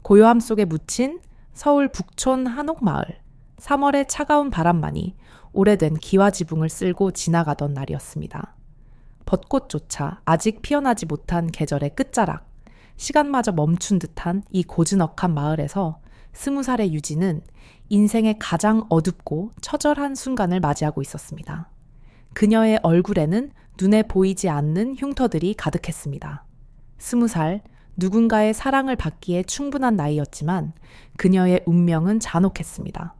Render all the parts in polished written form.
고요함 속에 묻힌 서울 북촌 한옥마을. 3월의 차가운 바람만이 오래된 기와지붕을 쓸고 지나가던 날이었습니다. 벚꽃조차 아직 피어나지 못한 계절의 끝자락, 시간마저 멈춘 듯한 이 고즈넉한 마을에서 20살의 유진은 인생의 가장 어둡고 처절한 순간을 맞이하고 있었습니다. 그녀의 얼굴에는 눈에 보이지 않는 흉터들이 가득했습니다. 20살, 누군가의 사랑을 받기에 충분한 나이였지만 그녀의 운명은 잔혹했습니다.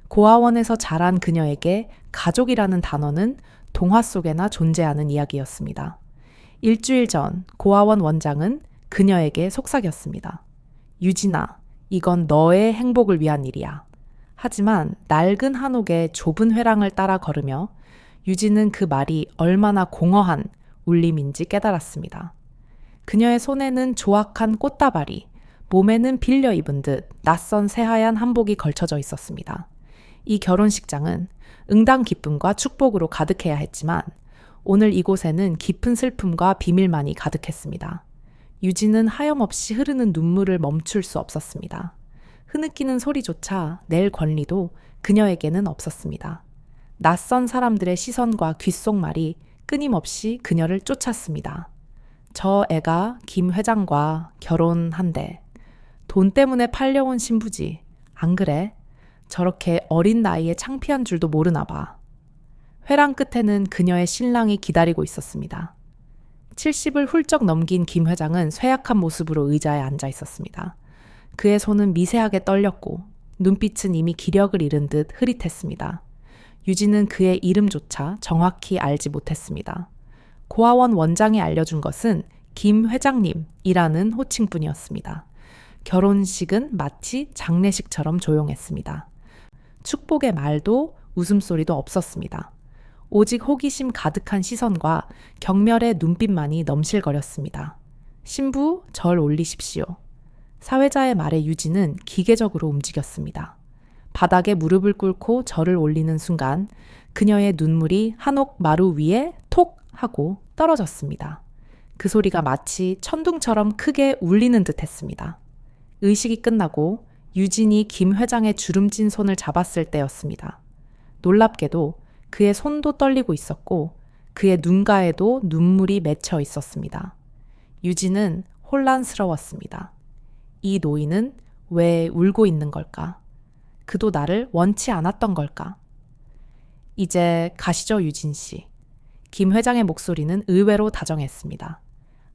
고아원에서 자란 그녀에게 가족이라는 단어는 동화 속에나 존재하는 이야기였습니다. 일주일 전 고아원 원장은 그녀에게 속삭였습니다. 유진아, 이건 너의 행복을 위한 일이야. 하지만 낡은 한옥의 좁은 회랑을 따라 걸으며 유진은 그 말이 얼마나 공허한 울림인지 깨달았습니다. 그녀의 손에는 조악한 꽃다발이, 몸에는 빌려 입은 듯 낯선 새하얀 한복이 걸쳐져 있었습니다. 이 결혼식장은 응당 기쁨과 축복으로 가득해야 했지만 오늘 이곳에는 깊은 슬픔과 비밀만이 가득했습니다. 유진은 하염없이 흐르는 눈물을 멈출 수 없었습니다. 흐느끼는 소리조차 낼 권리도 그녀에게는 없었습니다. 낯선 사람들의 시선과 귓속말이 끊임없이 그녀를 쫓았습니다. 저 애가 김 회장과 결혼한대. 돈 때문에 팔려온 신부지. 안 그래? 저렇게 어린 나이에 창피한 줄도 모르나 봐. 회랑 끝에는 그녀의 신랑이 기다리고 있었습니다. 70을 훌쩍 넘긴 김 회장은 쇠약한 모습으로 의자에 앉아 있었습니다. 그의 손은 미세하게 떨렸고 눈빛은 이미 기력을 잃은 듯 흐릿했습니다. 유진은 그의 이름조차 정확히 알지 못했습니다. 고아원 원장이 알려준 것은 김 회장님이라는 호칭뿐이었습니다. 결혼식은 마치 장례식처럼 조용했습니다. 축복의 말도 웃음소리도 없었습니다. 오직 호기심 가득한 시선과 경멸의 눈빛만이 넘실거렸습니다. 신부, 절 올리십시오. 사회자의 말에 유진은 기계적으로 움직였습니다. 바닥에 무릎을 꿇고 절을 올리는 순간 그녀의 눈물이 한옥 마루 위에 톡 하고 떨어졌습니다. 그 소리가 마치 천둥처럼 크게 울리는 듯 했습니다. 의식이 끝나고 유진이 김 회장의 주름진 손을 잡았을 때였습니다. 놀랍게도 그의 손도 떨리고 있었고 그의 눈가에도 눈물이 맺혀 있었습니다. 유진은 혼란스러웠습니다. 이 노인은 왜 울고 있는 걸까? 그도 나를 원치 않았던 걸까? 이제 가시죠, 유진 씨. 김 회장의 목소리는 의외로 다정했습니다.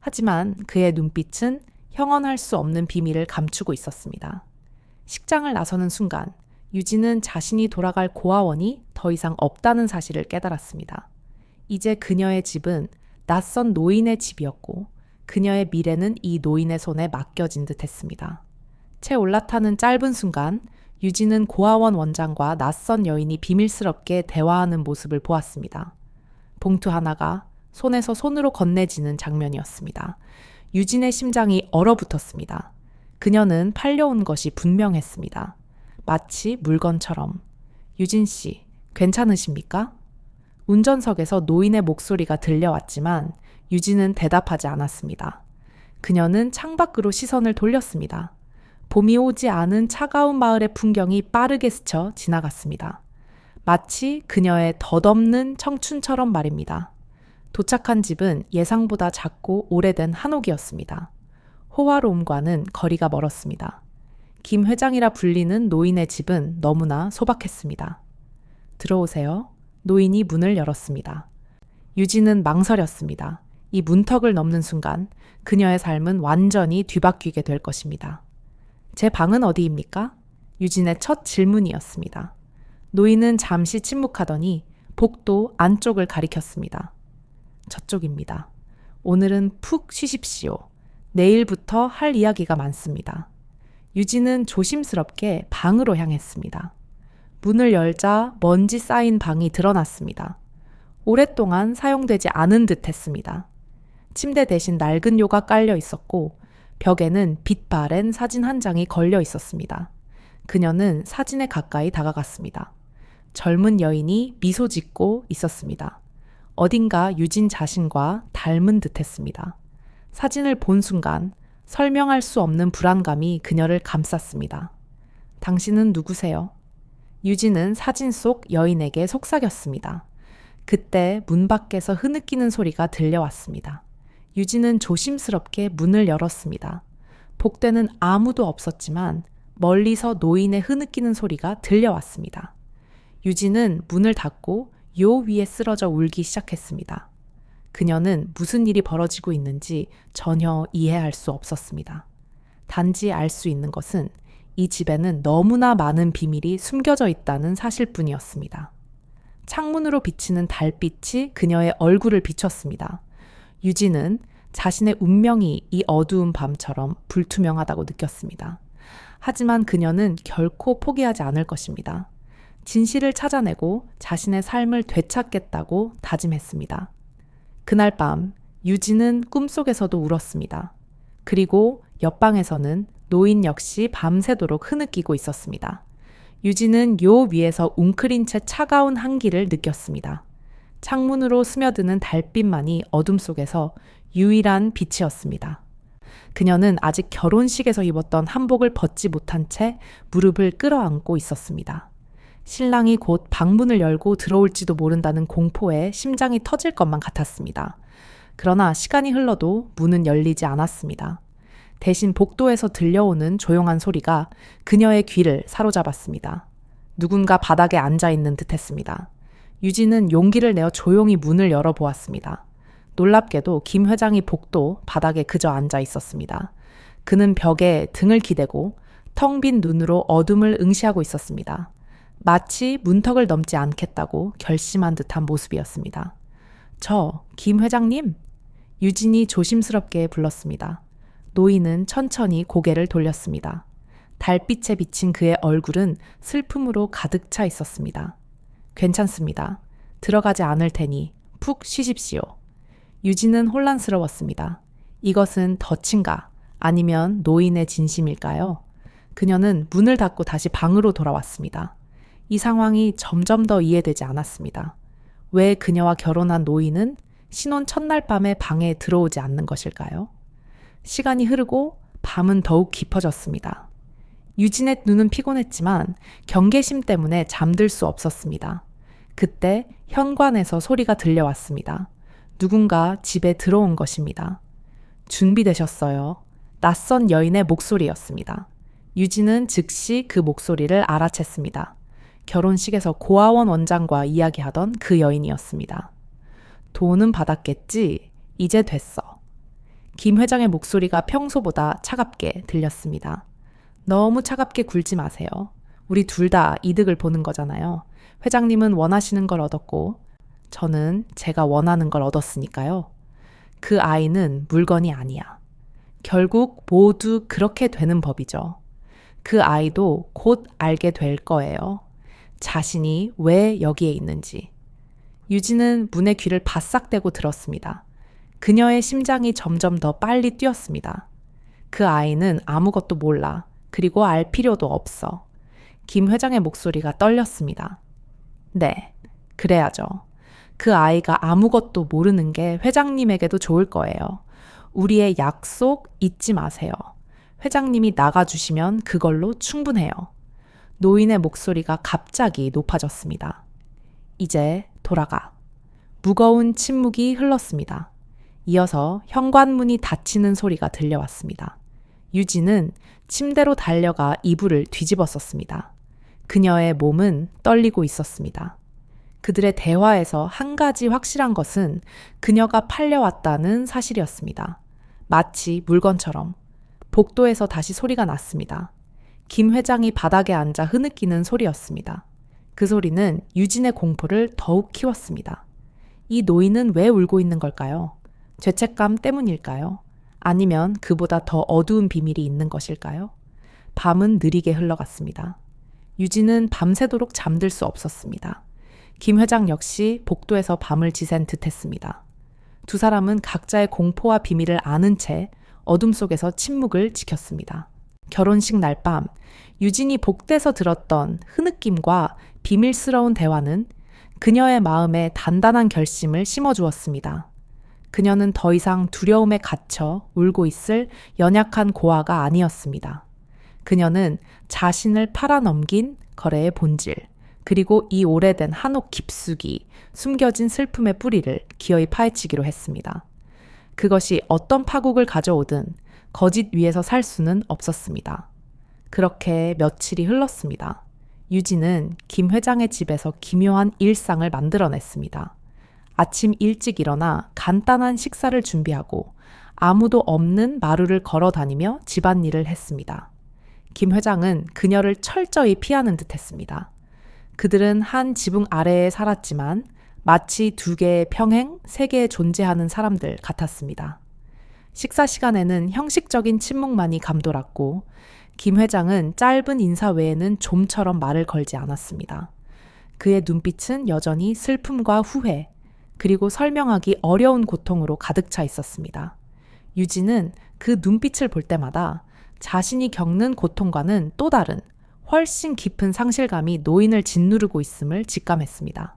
하지만 그의 눈빛은 형언할 수 없는 비밀을 감추고 있었습니다. 식장을 나서는 순간 유진은 자신이 돌아갈 고아원이 더 이상 없다는 사실을 깨달았습니다. 이제 그녀의 집은 낯선 노인의 집이었고 그녀의 미래는 이 노인의 손에 맡겨진 듯 했습니다. 채 올라타는 짧은 순간 유진은 고아원 원장과 낯선 여인이 비밀스럽게 대화하는 모습을 보았습니다. 봉투 하나가 손에서 손으로 건네지는 장면이었습니다. 유진의 심장이 얼어붙었습니다. 그녀는 팔려온 것이 분명했습니다. 마치 물건처럼. 유진 씨, 괜찮으십니까? 운전석에서 노인의 목소리가 들려왔지만 유진은 대답하지 않았습니다. 그녀는 창밖으로 시선을 돌렸습니다. 봄이 오지 않은 차가운 마을의 풍경이 빠르게 스쳐 지나갔습니다. 마치 그녀의 덧없는 청춘처럼 말입니다. 도착한 집은 예상보다 작고 오래된 한옥이었습니다. 호화로움과는 거리가 멀었습니다. 김 회장이라 불리는 노인의 집은 너무나 소박했습니다. 들어오세요. 노인이 문을 열었습니다. 유진은 망설였습니다. 이 문턱을 넘는 순간 그녀의 삶은 완전히 뒤바뀌게 될 것입니다. 제 방은 어디입니까? 유진의 첫 질문이었습니다. 노인은 잠시 침묵하더니 복도 안쪽을 가리켰습니다. 저쪽입니다. 오늘은 푹 쉬십시오. 내일부터 할 이야기가 많습니다. 유진은 조심스럽게 방으로 향했습니다. 문을 열자 먼지 쌓인 방이 드러났습니다. 오랫동안 사용되지 않은 듯 했습니다. 침대 대신 낡은 요가 깔려 있었고 벽에는 빛 바랜 사진 한 장이 걸려 있었습니다. 그녀는 사진에 가까이 다가갔습니다. 젊은 여인이 미소 짓고 있었습니다. 어딘가 유진 자신과 닮은 듯 했습니다. 사진을 본 순간 설명할 수 없는 불안감이 그녀를 감쌌습니다. 당신은 누구세요? 유진은 사진 속 여인에게 속삭였습니다. 그때 문 밖에서 흐느끼는 소리가 들려왔습니다. 유진은 조심스럽게 문을 열었습니다. 복도에는 아무도 없었지만 멀리서 노인의 흐느끼는 소리가 들려왔습니다. 유진은 문을 닫고 요 위에 쓰러져 울기 시작했습니다. 그녀는 무슨 일이 벌어지고 있는지 전혀 이해할 수 없었습니다. 단지 알 수 있는 것은 이 집에는 너무나 많은 비밀이 숨겨져 있다는 사실뿐이었습니다. 창문으로 비치는 달빛이 그녀의 얼굴을 비췄습니다. 유진은 자신의 운명이 이 어두운 밤처럼 불투명하다고 느꼈습니다. 하지만 그녀는 결코 포기하지 않을 것입니다. 진실을 찾아내고 자신의 삶을 되찾겠다고 다짐했습니다. 그날 밤 유진은 꿈속에서도 울었습니다. 그리고 옆방에서는 노인 역시 밤새도록 흐느끼고 있었습니다. 유진은 요 위에서 웅크린 채 차가운 한기를 느꼈습니다. 창문으로 스며드는 달빛만이 어둠 속에서 유일한 빛이었습니다. 그녀는 아직 결혼식에서 입었던 한복을 벗지 못한 채 무릎을 끌어안고 있었습니다. 신랑이 곧 방문을 열고 들어올지도 모른다는 공포에 심장이 터질 것만 같았습니다. 그러나 시간이 흘러도 문은 열리지 않았습니다. 대신 복도에서 들려오는 조용한 소리가 그녀의 귀를 사로잡았습니다. 누군가 바닥에 앉아있는 듯했습니다. 유진은 용기를 내어 조용히 문을 열어보았습니다. 놀랍게도 김 회장이 복도 바닥에 그저 앉아 있었습니다. 그는 벽에 등을 기대고 텅 빈 눈으로 어둠을 응시하고 있었습니다. 마치 문턱을 넘지 않겠다고 결심한 듯한 모습이었습니다. 김 회장님! 유진이 조심스럽게 불렀습니다. 노인은 천천히 고개를 돌렸습니다. 달빛에 비친 그의 얼굴은 슬픔으로 가득 차 있었습니다. 괜찮습니다. 들어가지 않을 테니 푹 쉬십시오. 유진은 혼란스러웠습니다. 이것은 덫인가 아니면 노인의 진심일까요? 그녀는 문을 닫고 다시 방으로 돌아왔습니다. 이 상황이 점점 더 이해되지 않았습니다. 왜 그녀와 결혼한 노인은 신혼 첫날 밤에 방에 들어오지 않는 것일까요? 시간이 흐르고 밤은 더욱 깊어졌습니다. 유진의 눈은 피곤했지만 경계심 때문에 잠들 수 없었습니다. 그때 현관에서 소리가 들려왔습니다. 누군가 집에 들어온 것입니다. 준비되셨어요. 낯선 여인의 목소리였습니다. 유진은 즉시 그 목소리를 알아챘습니다. 결혼식에서 고아원 원장과 이야기하던 그 여인이었습니다. 돈은 받았겠지? 이제 됐어. 김 회장의 목소리가 평소보다 차갑게 들렸습니다. 너무 차갑게 굴지 마세요. 우리 둘 다 이득을 보는 거잖아요. 회장님은 원하시는 걸 얻었고 저는 제가 원하는 걸 얻었으니까요. 그 아이는 물건이 아니야. 결국 모두 그렇게 되는 법이죠. 그 아이도 곧 알게 될 거예요. 자신이 왜 여기에 있는지. 유진은 문에 귀를 바싹 대고 들었습니다. 그녀의 심장이 점점 더 빨리 뛰었습니다. 그 아이는 아무것도 몰라. 그리고 알 필요도 없어. 김 회장의 목소리가 떨렸습니다. 네, 그래야죠. 그 아이가 아무것도 모르는 게 회장님에게도 좋을 거예요. 우리의 약속 잊지 마세요. 회장님이 나가주시면 그걸로 충분해요. 노인의 목소리가 갑자기 높아졌습니다. 이제 돌아가. 무거운 침묵이 흘렀습니다. 이어서 현관문이 닫히는 소리가 들려왔습니다. 유진은 침대로 달려가 이불을 뒤집었었습니다. 그녀의 몸은 떨리고 있었습니다. 그들의 대화에서 한 가지 확실한 것은 그녀가 팔려왔다는 사실이었습니다. 마치 물건처럼. 복도에서 다시 소리가 났습니다. 김 회장이 바닥에 앉아 흐느끼는 소리였습니다. 그 소리는 유진의 공포를 더욱 키웠습니다. 이 노인은 왜 울고 있는 걸까요? 죄책감 때문일까요? 아니면 그보다 더 어두운 비밀이 있는 것일까요? 밤은 느리게 흘러갔습니다. 유진은 밤새도록 잠들 수 없었습니다. 김 회장 역시 복도에서 밤을 지샌 듯했습니다. 두 사람은 각자의 공포와 비밀을 아는 채 어둠 속에서 침묵을 지켰습니다. 결혼식 날 밤, 유진이 복대서 들었던 흐느낌과 비밀스러운 대화는 그녀의 마음에 단단한 결심을 심어주었습니다. 그녀는 더 이상 두려움에 갇혀 울고 있을 연약한 고아가 아니었습니다. 그녀는 자신을 팔아넘긴 거래의 본질, 그리고 이 오래된 한옥 깊숙이 숨겨진 슬픔의 뿌리를 기어이 파헤치기로 했습니다. 그것이 어떤 파국을 가져오든 거짓 위에서 살 수는 없었습니다. 그렇게 며칠이 흘렀습니다. 유진은 김 회장의 집에서 기묘한 일상을 만들어냈습니다. 아침 일찍 일어나 간단한 식사를 준비하고 아무도 없는 마루를 걸어 다니며 집안일을 했습니다. 김 회장은 그녀를 철저히 피하는 듯 했습니다. 그들은 한 지붕 아래에 살았지만 마치 두 개의 평행, 세 개의 존재하는 사람들 같았습니다. 식사 시간에는 형식적인 침묵만이 감돌았고 김 회장은 짧은 인사 외에는 좀처럼 말을 걸지 않았습니다. 그의 눈빛은 여전히 슬픔과 후회, 그리고 설명하기 어려운 고통으로 가득 차 있었습니다. 유진은 그 눈빛을 볼 때마다 자신이 겪는 고통과는 또 다른 훨씬 깊은 상실감이 노인을 짓누르고 있음을 직감했습니다.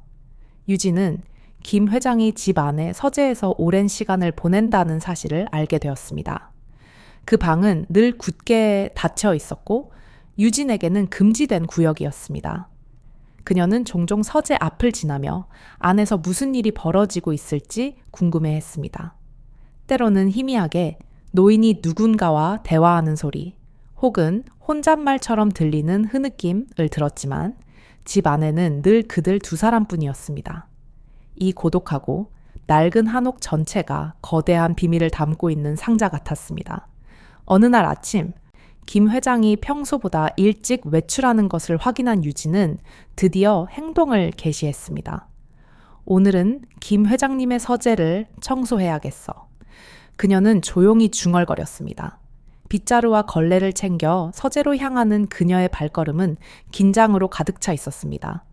유진은 김 회장이 집 안에 서재에서 오랜 시간을 보낸다는 사실을 알게 되었습니다. 그 방은 늘 굳게 닫혀 있었고 유진에게는 금지된 구역이었습니다. 그녀는 종종 서재 앞을 지나며 안에서 무슨 일이 벌어지고 있을지 궁금해했습니다. 때로는 희미하게 노인이 누군가와 대화하는 소리, 혹은 혼잣말처럼 들리는 흐느낌을 들었지만 집 안에는 늘 그들 두 사람뿐이었습니다. 이 고독하고 낡은 한옥 전체가 거대한 비밀을 담고 있는 상자 같았습니다. 어느 날 아침, 김 회장이 평소보다 일찍 외출하는 것을 확인한 유진은 드디어 행동을 개시했습니다. 오늘은 김 회장님의 서재를 청소해야겠어. 그녀는 조용히 중얼거렸습니다. 빗자루와 걸레를 챙겨 서재로 향하는 그녀의 발걸음은 긴장으로 가득 차 있었습니다.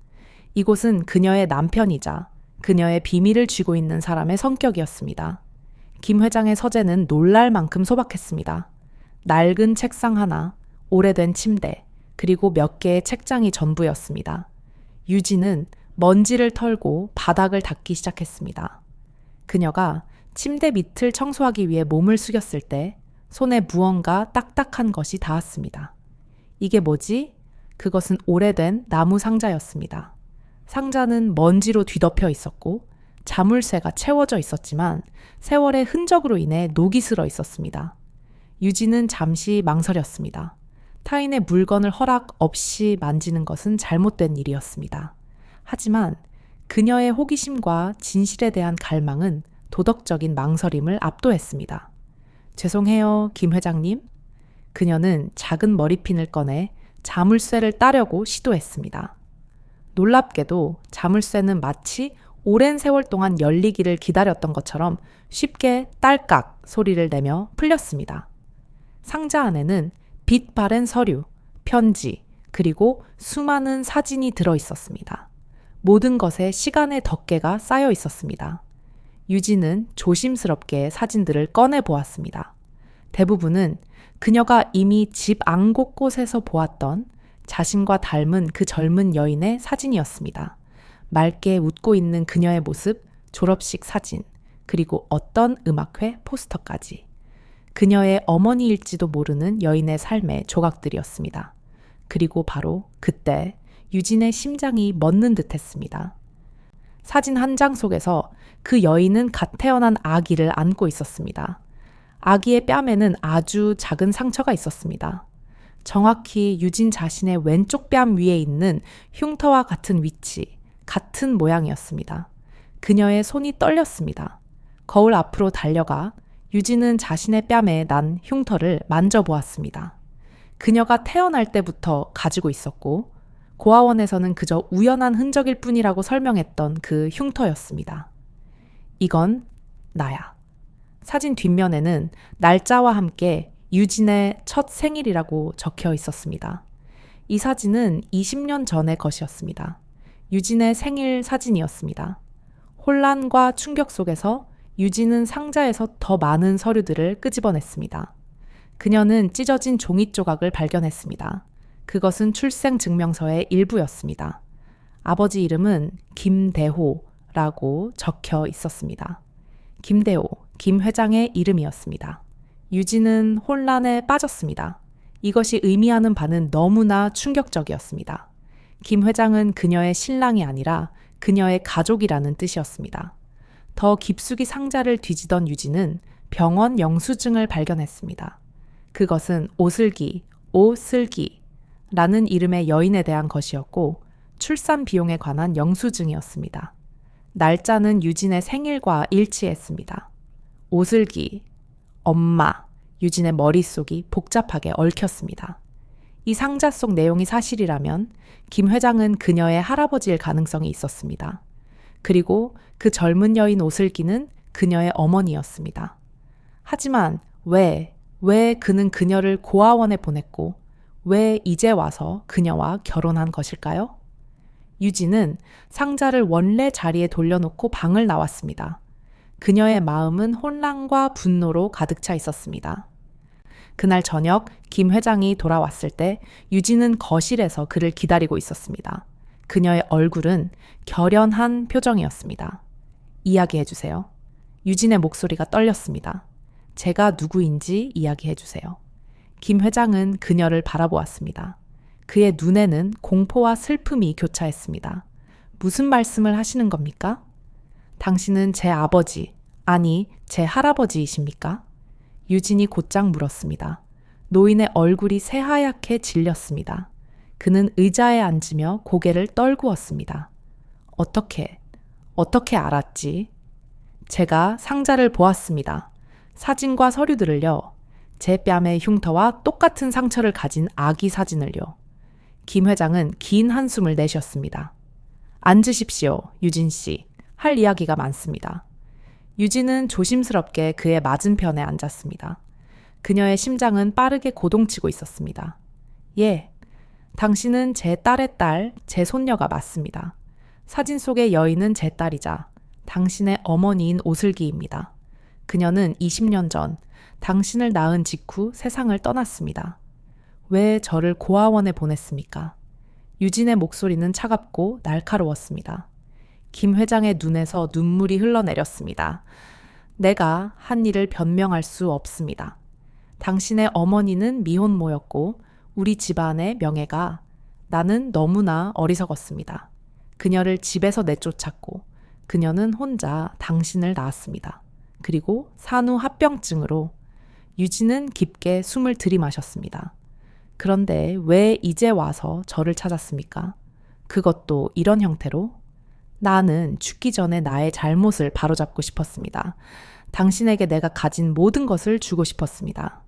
이곳은 그녀의 남편이자 그녀의 비밀을 쥐고 있는 사람의 성격이었습니다. 김 회장의 서재는 놀랄 만큼 소박했습니다. 낡은 책상 하나, 오래된 침대, 그리고 몇 개의 책장이 전부였습니다. 유진은 먼지를 털고 바닥을 닦기 시작했습니다. 그녀가 침대 밑을 청소하기 위해 몸을 숙였을 때 손에 무언가 딱딱한 것이 닿았습니다. 이게 뭐지? 그것은 오래된 나무 상자였습니다. 상자는 먼지로 뒤덮여 있었고 자물쇠가 채워져 있었지만 세월의 흔적으로 인해 녹이 슬어 있었습니다. 유진은 잠시 망설였습니다. 타인의 물건을 허락 없이 만지는 것은 잘못된 일이었습니다. 하지만 그녀의 호기심과 진실에 대한 갈망은 도덕적인 망설임을 압도했습니다. 죄송해요, 김 회장님. 그녀는 작은 머리핀을 꺼내 자물쇠를 따려고 시도했습니다. 놀랍게도 자물쇠는 마치 오랜 세월 동안 열리기를 기다렸던 것처럼 쉽게 딸깍 소리를 내며 풀렸습니다. 상자 안에는 빛 바랜 서류, 편지, 그리고 수많은 사진이 들어 있었습니다. 모든 것에 시간의 덮개가 쌓여 있었습니다. 유진은 조심스럽게 사진들을 꺼내 보았습니다. 대부분은 그녀가 이미 집 안 곳곳에서 보았던 자신과 닮은 그 젊은 여인의 사진이었습니다. 맑게 웃고 있는 그녀의 모습, 졸업식 사진, 그리고 어떤 음악회 포스터까지. 그녀의 어머니일지도 모르는 여인의 삶의 조각들이었습니다. 그리고 바로 그때 유진의 심장이 멎는 듯했습니다. 사진 한 장 속에서 그 여인은 갓 태어난 아기를 안고 있었습니다. 아기의 뺨에는 아주 작은 상처가 있었습니다. 정확히 유진 자신의 왼쪽 뺨 위에 있는 흉터와 같은 위치, 같은 모양이었습니다. 그녀의 손이 떨렸습니다. 거울 앞으로 달려가 유진은 자신의 뺨에 난 흉터를 만져보았습니다. 그녀가 태어날 때부터 가지고 있었고 고아원에서는 그저 우연한 흔적일 뿐이라고 설명했던 그 흉터였습니다. 이건 나야. 사진 뒷면에는 날짜와 함께 유진의 첫 생일이라고 적혀 있었습니다. 이 사진은 20년 전의 것이었습니다. 유진의 생일 사진이었습니다. 혼란과 충격 속에서 유진은 상자에서 더 많은 서류들을 끄집어냈습니다. 그녀는 찢어진 종이 조각을 발견했습니다. 그것은 출생증명서의 일부였습니다. 아버지 이름은 김대호라고 적혀 있었습니다. 김대호, 김 회장의 이름이었습니다. 유진은 혼란에 빠졌습니다. 이것이 의미하는 바는 너무나 충격적이었습니다. 김 회장은 그녀의 신랑이 아니라 그녀의 가족이라는 뜻이었습니다. 더 깊숙이 상자를 뒤지던 유진은 병원 영수증을 발견했습니다. 그것은 오슬기라는 이름의 여인에 대한 것이었고 출산 비용에 관한 영수증이었습니다. 날짜는 유진의 생일과 일치했습니다. 오슬기, 엄마, 유진의 머릿속이 복잡하게 얽혔습니다. 이 상자 속 내용이 사실이라면 김 회장은 그녀의 할아버지일 가능성이 있었습니다. 그리고 그 젊은 여인 오슬기는 그녀의 어머니였습니다. 하지만 왜 그는 그녀를 고아원에 보냈고 왜 이제 와서 그녀와 결혼한 것일까요? 유진은 상자를 원래 자리에 돌려놓고 방을 나왔습니다. 그녀의 마음은 혼란과 분노로 가득 차 있었습니다. 그날 저녁 김 회장이 돌아왔을 때 유진은 거실에서 그를 기다리고 있었습니다. 그녀의 얼굴은 결연한 표정이었습니다. 이야기해 주세요. 유진의 목소리가 떨렸습니다. 제가 누구인지 이야기해 주세요. 김 회장은 그녀를 바라보았습니다. 그의 눈에는 공포와 슬픔이 교차했습니다. 무슨 말씀을 하시는 겁니까? 당신은 제 아버지, 아니 제 할아버지이십니까? 유진이 곧장 물었습니다. 노인의 얼굴이 새하얗게 질렸습니다. 그는 의자에 앉으며 고개를 떨구었습니다. 어떻게 알았지? 제가 상자를 보았습니다. 사진과 서류들을요. 제 뺨의 흉터와 똑같은 상처를 가진 아기 사진을요. 김 회장은 긴 한숨을 내쉬었습니다. 앉으십시오, 유진 씨. 할 이야기가 많습니다. 유진은 조심스럽게 그의 맞은편에 앉았습니다. 그녀의 심장은 빠르게 고동치고 있었습니다. 예, 당신은 제 딸의 딸, 제 손녀가 맞습니다. 사진 속의 여인은 제 딸이자 당신의 어머니인 오슬기입니다. 그녀는 20년 전 당신을 낳은 직후 세상을 떠났습니다. 왜 저를 고아원에 보냈습니까? 유진의 목소리는 차갑고 날카로웠습니다. 김 회장의 눈에서 눈물이 흘러내렸습니다. 내가 한 일을 변명할 수 없습니다. 당신의 어머니는 미혼모였고 우리 집안의 명예가 나는 너무나 어리석었습니다. 그녀를 집에서 내쫓았고 그녀는 혼자 당신을 낳았습니다. 그리고 산후 합병증으로 유진은 깊게 숨을 들이마셨습니다. 그런데 왜 이제 와서 저를 찾았습니까? 그것도 이런 형태로? 나는 죽기 전에 나의 잘못을 바로잡고 싶었습니다. 당신에게 내가 가진 모든 것을 주고 싶었습니다.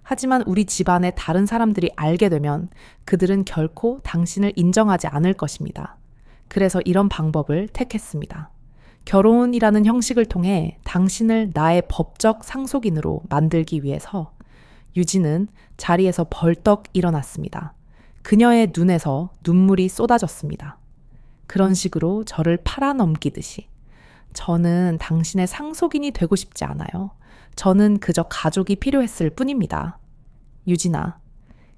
하지만 우리 집안의 다른 사람들이 알게 되면 그들은 결코 당신을 인정하지 않을 것입니다. 그래서 이런 방법을 택했습니다. 결혼이라는 형식을 통해 당신을 나의 법적 상속인으로 만들기 위해서 유진은 자리에서 벌떡 일어났습니다. 그녀의 눈에서 눈물이 쏟아졌습니다. 그런 식으로 저를 팔아넘기듯이 저는 당신의 상속인이 되고 싶지 않아요. 저는 그저 가족이 필요했을 뿐입니다. 유진아,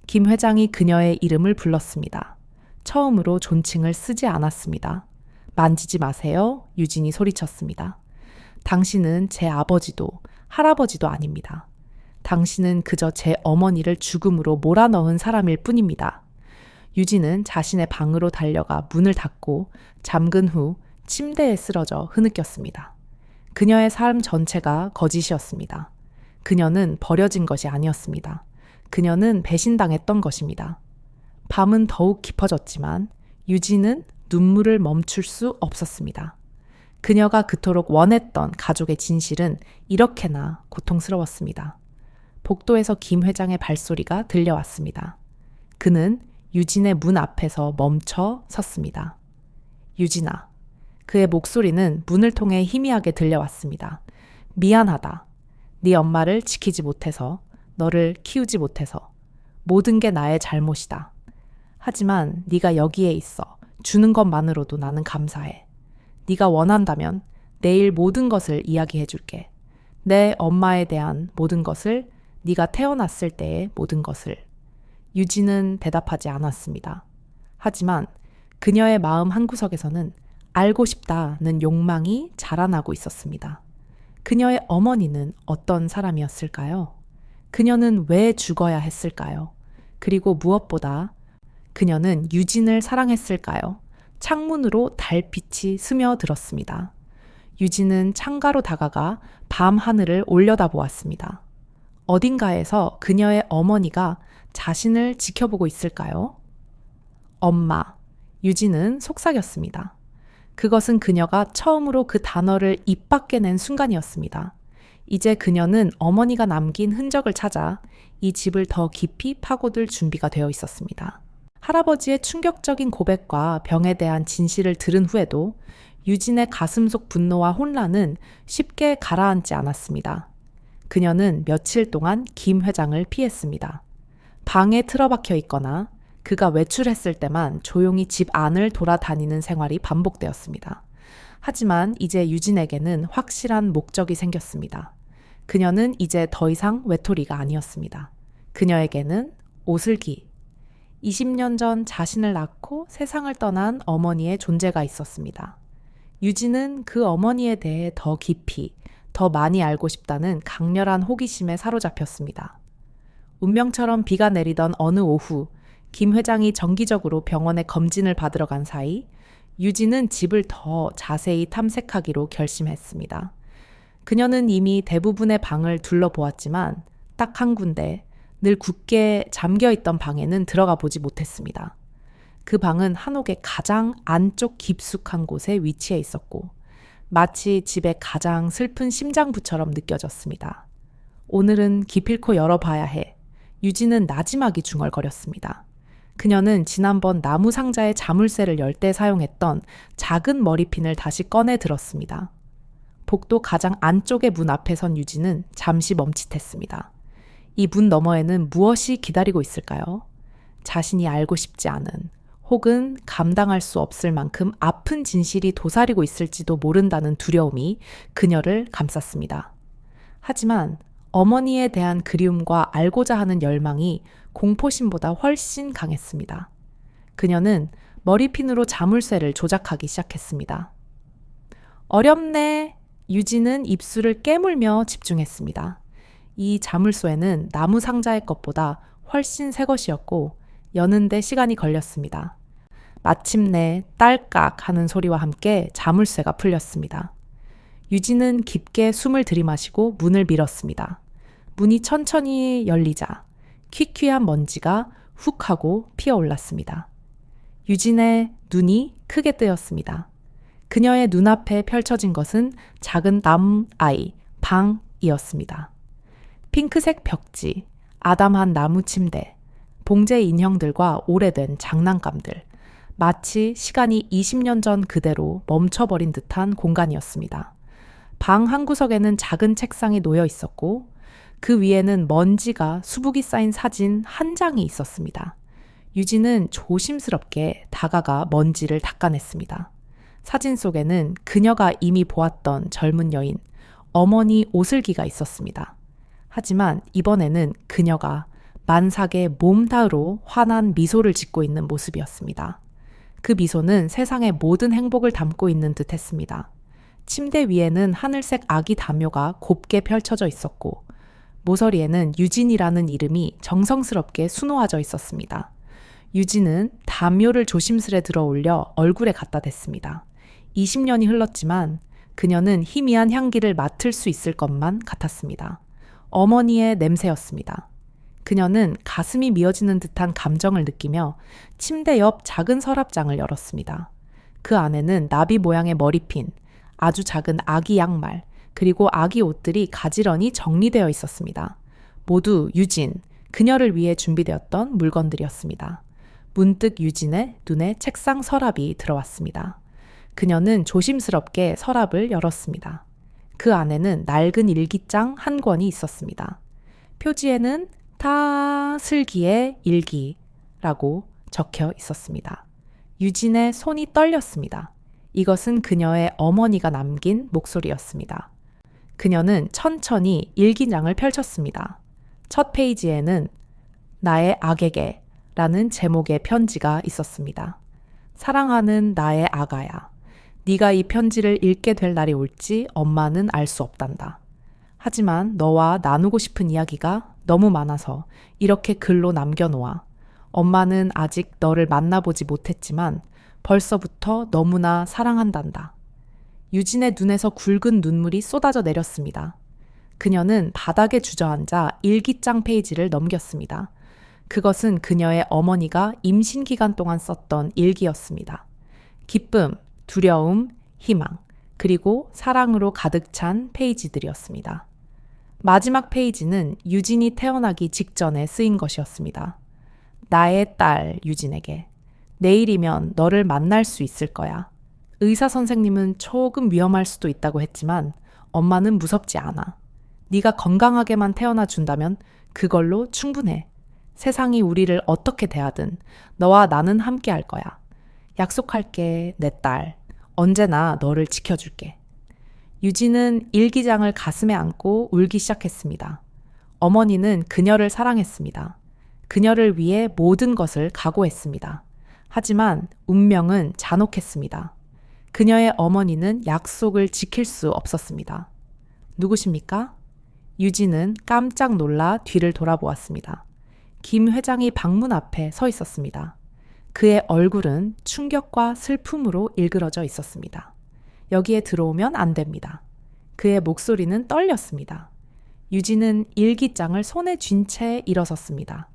김 회장이 그녀의 이름을 불렀습니다. 처음으로 존칭을 쓰지 않았습니다. 만지지 마세요. 유진이 소리쳤습니다. 당신은 제 아버지도 할아버지도 아닙니다. 당신은 그저 제 어머니를 죽음으로 몰아넣은 사람일 뿐입니다. 유진은 자신의 방으로 달려가 문을 닫고 잠근 후 침대에 쓰러져 흐느꼈습니다. 그녀의 삶 전체가 거짓이었습니다. 그녀는 버려진 것이 아니었습니다. 그녀는 배신당했던 것입니다. 밤은 더욱 깊어졌지만 유진은 눈물을 멈출 수 없었습니다. 그녀가 그토록 원했던 가족의 진실은 이렇게나 고통스러웠습니다. 복도에서 김 회장의 발소리가 들려왔습니다. 그는 유진의 문 앞에서 멈춰 섰습니다. 유진아. 그의 목소리는 문을 통해 희미하게 들려왔습니다. 미안하다. 네 엄마를 지키지 못해서, 너를 키우지 못해서. 모든 게 나의 잘못이다. 하지만 네가 여기에 있어. 주는 것만으로도 나는 감사해. 네가 원한다면 내일 모든 것을 이야기해 줄게. 내 엄마에 대한 모든 것을, 네가 태어났을 때의 모든 것을. 유진은 대답하지 않았습니다. 하지만 그녀의 마음 한구석에서는 알고 싶다는 욕망이 자라나고 있었습니다. 그녀의 어머니는 어떤 사람이었을까요? 그녀는 왜 죽어야 했을까요? 그리고 무엇보다 그녀는 유진을 사랑했을까요? 창문으로 달빛이 스며들었습니다. 유진은 창가로 다가가 밤 하늘을 올려다보았습니다. 어딘가에서 그녀의 어머니가 자신을 지켜보고 있을까요? 엄마. 유진은 속삭였습니다. 그것은 그녀가 처음으로 그 단어를 입 밖에 낸 순간이었습니다. 이제 그녀는 어머니가 남긴 흔적을 찾아 이 집을 더 깊이 파고들 준비가 되어 있었습니다. 할아버지의 충격적인 고백과 병에 대한 진실을 들은 후에도 유진의 가슴 속 분노와 혼란은 쉽게 가라앉지 않았습니다. 그녀는 며칠 동안 김 회장을 피했습니다. 방에 틀어박혀 있거나 그가 외출했을 때만 조용히 집 안을 돌아다니는 생활이 반복되었습니다. 하지만 이제 유진에게는 확실한 목적이 생겼습니다. 그녀는 이제 더 이상 외톨이가 아니었습니다. 그녀에게는 오슬기, 20년 전 자신을 낳고 세상을 떠난 어머니의 존재가 있었습니다. 유진은 그 어머니에 대해 더 깊이, 더 많이 알고 싶다는 강렬한 호기심에 사로잡혔습니다. 운명처럼 비가 내리던 어느 오후, 김 회장이 정기적으로 병원에 검진을 받으러 간 사이 유진은 집을 더 자세히 탐색하기로 결심했습니다. 그녀는 이미 대부분의 방을 둘러보았지만 딱 한 군데 늘 굳게 잠겨있던 방에는 들어가 보지 못했습니다. 그 방은 한옥의 가장 안쪽 깊숙한 곳에 위치해 있었고 마치 집의 가장 슬픈 심장부처럼 느껴졌습니다. 오늘은 기필코 열어봐야 해. 유진은 나지막이 중얼거렸습니다. 그녀는 지난번 나무 상자에 자물쇠를 열 때 사용했던 작은 머리핀을 다시 꺼내 들었습니다. 복도 가장 안쪽의 문 앞에 선 유진은 잠시 멈칫했습니다. 이 문 너머에는 무엇이 기다리고 있을까요? 자신이 알고 싶지 않은 혹은 감당할 수 없을 만큼 아픈 진실이 도사리고 있을지도 모른다는 두려움이 그녀를 감쌌습니다. 하지만 어머니에 대한 그리움과 알고자 하는 열망이 공포심보다 훨씬 강했습니다. 그녀는 머리핀으로 자물쇠를 조작하기 시작했습니다. 어렵네. 유진은 입술을 깨물며 집중했습니다. 이 자물쇠는 나무 상자의 것보다 훨씬 새 것이었고 여는데 시간이 걸렸습니다. 마침내 딸깍 하는 소리와 함께 자물쇠가 풀렸습니다. 유진은 깊게 숨을 들이마시고 문을 밀었습니다. 문이 천천히 열리자 퀴퀴한 먼지가 훅 하고 피어올랐습니다. 유진의 눈이 크게 뜨였습니다. 그녀의 눈앞에 펼쳐진 것은 작은 남아이 방이었습니다. 핑크색 벽지, 아담한 나무 침대, 봉제 인형들과 오래된 장난감들, 마치 시간이 20년 전 그대로 멈춰버린 듯한 공간이었습니다. 방 한 구석에는 작은 책상이 놓여 있었고 그 위에는 먼지가 수북이 쌓인 사진 한 장이 있었습니다. 유진은 조심스럽게 다가가 먼지를 닦아냈습니다. 사진 속에는 그녀가 이미 보았던 젊은 여인, 어머니 오슬기가 있었습니다. 하지만 이번에는 그녀가 만삭의 몸다으로 환한 미소를 짓고 있는 모습이었습니다. 그 미소는 세상의 모든 행복을 담고 있는 듯 했습니다. 침대 위에는 하늘색 아기 다묘가 곱게 펼쳐져 있었고 모서리에는 유진이라는 이름이 정성스럽게 수놓아져 있었습니다. 유진은 다묘를 조심스레 들어 올려 얼굴에 갖다 댔습니다. 20년이 흘렀지만 그녀는 희미한 향기를 맡을 수 있을 것만 같았습니다. 어머니의 냄새였습니다. 그녀는 가슴이 미어지는 듯한 감정을 느끼며 침대 옆 작은 서랍장을 열었습니다. 그 안에는 나비 모양의 머리핀, 아주 작은 아기 양말, 그리고 아기 옷들이 가지런히 정리되어 있었습니다. 모두 유진, 그녀를 위해 준비되었던 물건들이었습니다. 문득 유진의 눈에 책상 서랍이 들어왔습니다. 그녀는 조심스럽게 서랍을 열었습니다. 그 안에는 낡은 일기장 한 권이 있었습니다. 표지에는 다 슬기의 일기라고 적혀 있었습니다. 유진의 손이 떨렸습니다. 이것은 그녀의 어머니가 남긴 목소리였습니다. 그녀는 천천히 일기장을 펼쳤습니다. 첫 페이지에는 나의 악에게 라는 제목의 편지가 있었습니다. 사랑하는 나의 아가야. 네가 이 편지를 읽게 될 날이 올지 엄마는 알 수 없단다. 하지만 너와 나누고 싶은 이야기가 너무 많아서 이렇게 글로 남겨놓아. 엄마는 아직 너를 만나보지 못했지만 벌써부터 너무나 사랑한단다. 유진의 눈에서 굵은 눈물이 쏟아져 내렸습니다. 그녀는 바닥에 주저앉아 일기장 페이지를 넘겼습니다. 그것은 그녀의 어머니가 임신 기간 동안 썼던 일기였습니다. 기쁨, 두려움, 희망, 그리고 사랑으로 가득 찬 페이지들이었습니다. 마지막 페이지는 유진이 태어나기 직전에 쓰인 것이었습니다. 나의 딸 유진에게. 내일이면 너를 만날 수 있을 거야. 의사 선생님은 조금 위험할 수도 있다고 했지만 엄마는 무섭지 않아. 네가 건강하게만 태어나 준다면 그걸로 충분해. 세상이 우리를 어떻게 대하든 너와 나는 함께 할 거야. 약속할게, 내 딸. 언제나 너를 지켜줄게. 유진은 일기장을 가슴에 안고 울기 시작했습니다. 어머니는 그녀를 사랑했습니다. 그녀를 위해 모든 것을 각오했습니다. 하지만 운명은 잔혹했습니다. 그녀의 어머니는 약속을 지킬 수 없었습니다. 누구십니까? 유진은 깜짝 놀라 뒤를 돌아보았습니다. 김 회장이 방문 앞에 서 있었습니다. 그의 얼굴은 충격과 슬픔으로 일그러져 있었습니다. 여기에 들어오면 안 됩니다. 그의 목소리는 떨렸습니다. 유진은 일기장을 손에 쥔 채 일어섰습니다.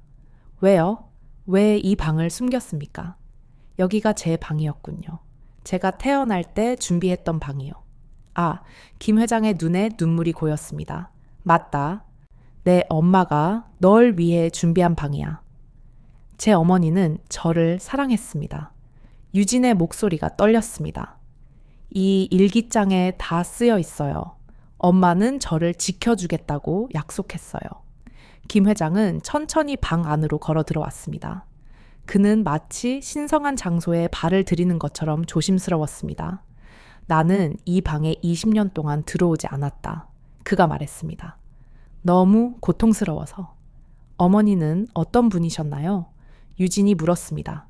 왜요? 왜 이 방을 숨겼습니까? 여기가 제 방이었군요. 제가 태어날 때 준비했던 방이요. 아, 김 회장의 눈에 눈물이 고였습니다. 맞다. 내 엄마가 널 위해 준비한 방이야. 제 어머니는 저를 사랑했습니다. 유진의 목소리가 떨렸습니다. 이 일기장에 다 쓰여 있어요. 엄마는 저를 지켜주겠다고 약속했어요. 김 회장은 천천히 방 안으로 걸어 들어왔습니다. 그는 마치 신성한 장소에 발을 들이는 것처럼 조심스러웠습니다. 나는 이 방에 20년 동안 들어오지 않았다. 그가 말했습니다. 너무 고통스러워서. 어머니는 어떤 분이셨나요? 유진이 물었습니다.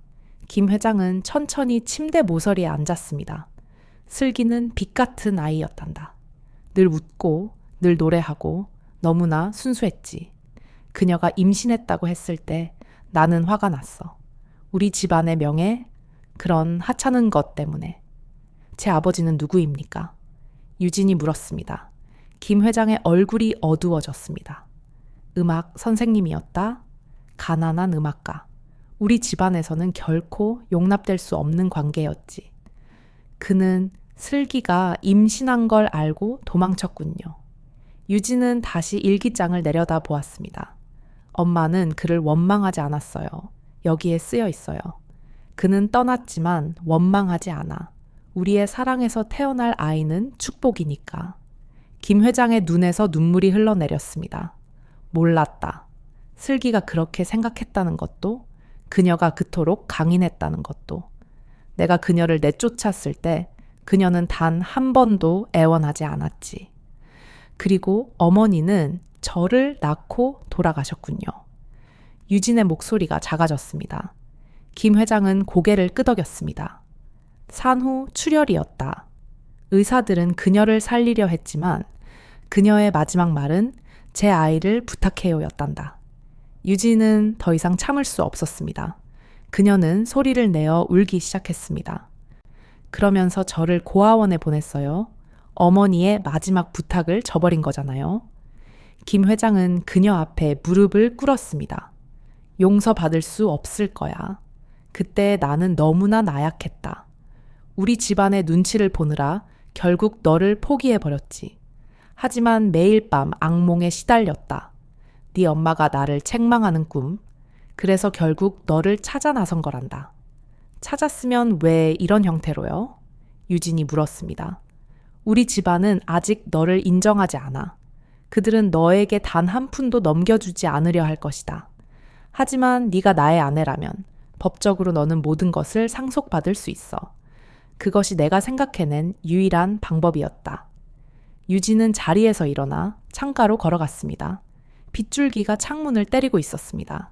김 회장은 천천히 침대 모서리에 앉았습니다. 슬기는 빛 같은 아이였단다. 늘 웃고 늘 노래하고 너무나 순수했지. 그녀가 임신했다고 했을 때 나는 화가 났어. 우리 집안의 명예, 그런 하찮은 것 때문에. 제 아버지는 누구입니까? 유진이 물었습니다. 김 회장의 얼굴이 어두워졌습니다. 음악 선생님이었다. 가난한 음악가. 우리 집안에서는 결코 용납될 수 없는 관계였지. 그는 슬기가 임신한 걸 알고 도망쳤군요. 유진은 다시 일기장을 내려다 보았습니다. 엄마는 그를 원망하지 않았어요. 여기에 쓰여 있어요. 그는 떠났지만 원망하지 않아. 우리의 사랑에서 태어날 아이는 축복이니까. 김 회장의 눈에서 눈물이 흘러내렸습니다. 몰랐다. 슬기가 그렇게 생각했다는 것도, 그녀가 그토록 강인했다는 것도. 내가 그녀를 내쫓았을 때 그녀는 단 한 번도 애원하지 않았지. 그리고 어머니는 저를 낳고 돌아가셨군요. 유진의 목소리가 작아졌습니다. 김 회장은 고개를 끄덕였습니다. 산후 출혈이었다. 의사들은 그녀를 살리려 했지만 그녀의 마지막 말은 제 아이를 부탁해요였단다. 유진은 더 이상 참을 수 없었습니다. 그녀는 소리를 내어 울기 시작했습니다. 그러면서 저를 고아원에 보냈어요. 어머니의 마지막 부탁을 저버린 거잖아요. 김 회장은 그녀 앞에 무릎을 꿇었습니다. 용서받을 수 없을 거야. 그때 나는 너무나 나약했다. 우리 집안의 눈치를 보느라 결국 너를 포기해버렸지. 하지만 매일 밤 악몽에 시달렸다. 네 엄마가 나를 책망하는 꿈. 그래서 결국 너를 찾아 나선 거란다. 찾았으면 왜 이런 형태로요? 유진이 물었습니다. 우리 집안은 아직 너를 인정하지 않아. 그들은 너에게 단 한 푼도 넘겨주지 않으려 할 것이다. 하지만 네가 나의 아내라면 법적으로 너는 모든 것을 상속받을 수 있어. 그것이 내가 생각해낸 유일한 방법이었다. 유진은 자리에서 일어나 창가로 걸어갔습니다. 빗줄기가 창문을 때리고 있었습니다.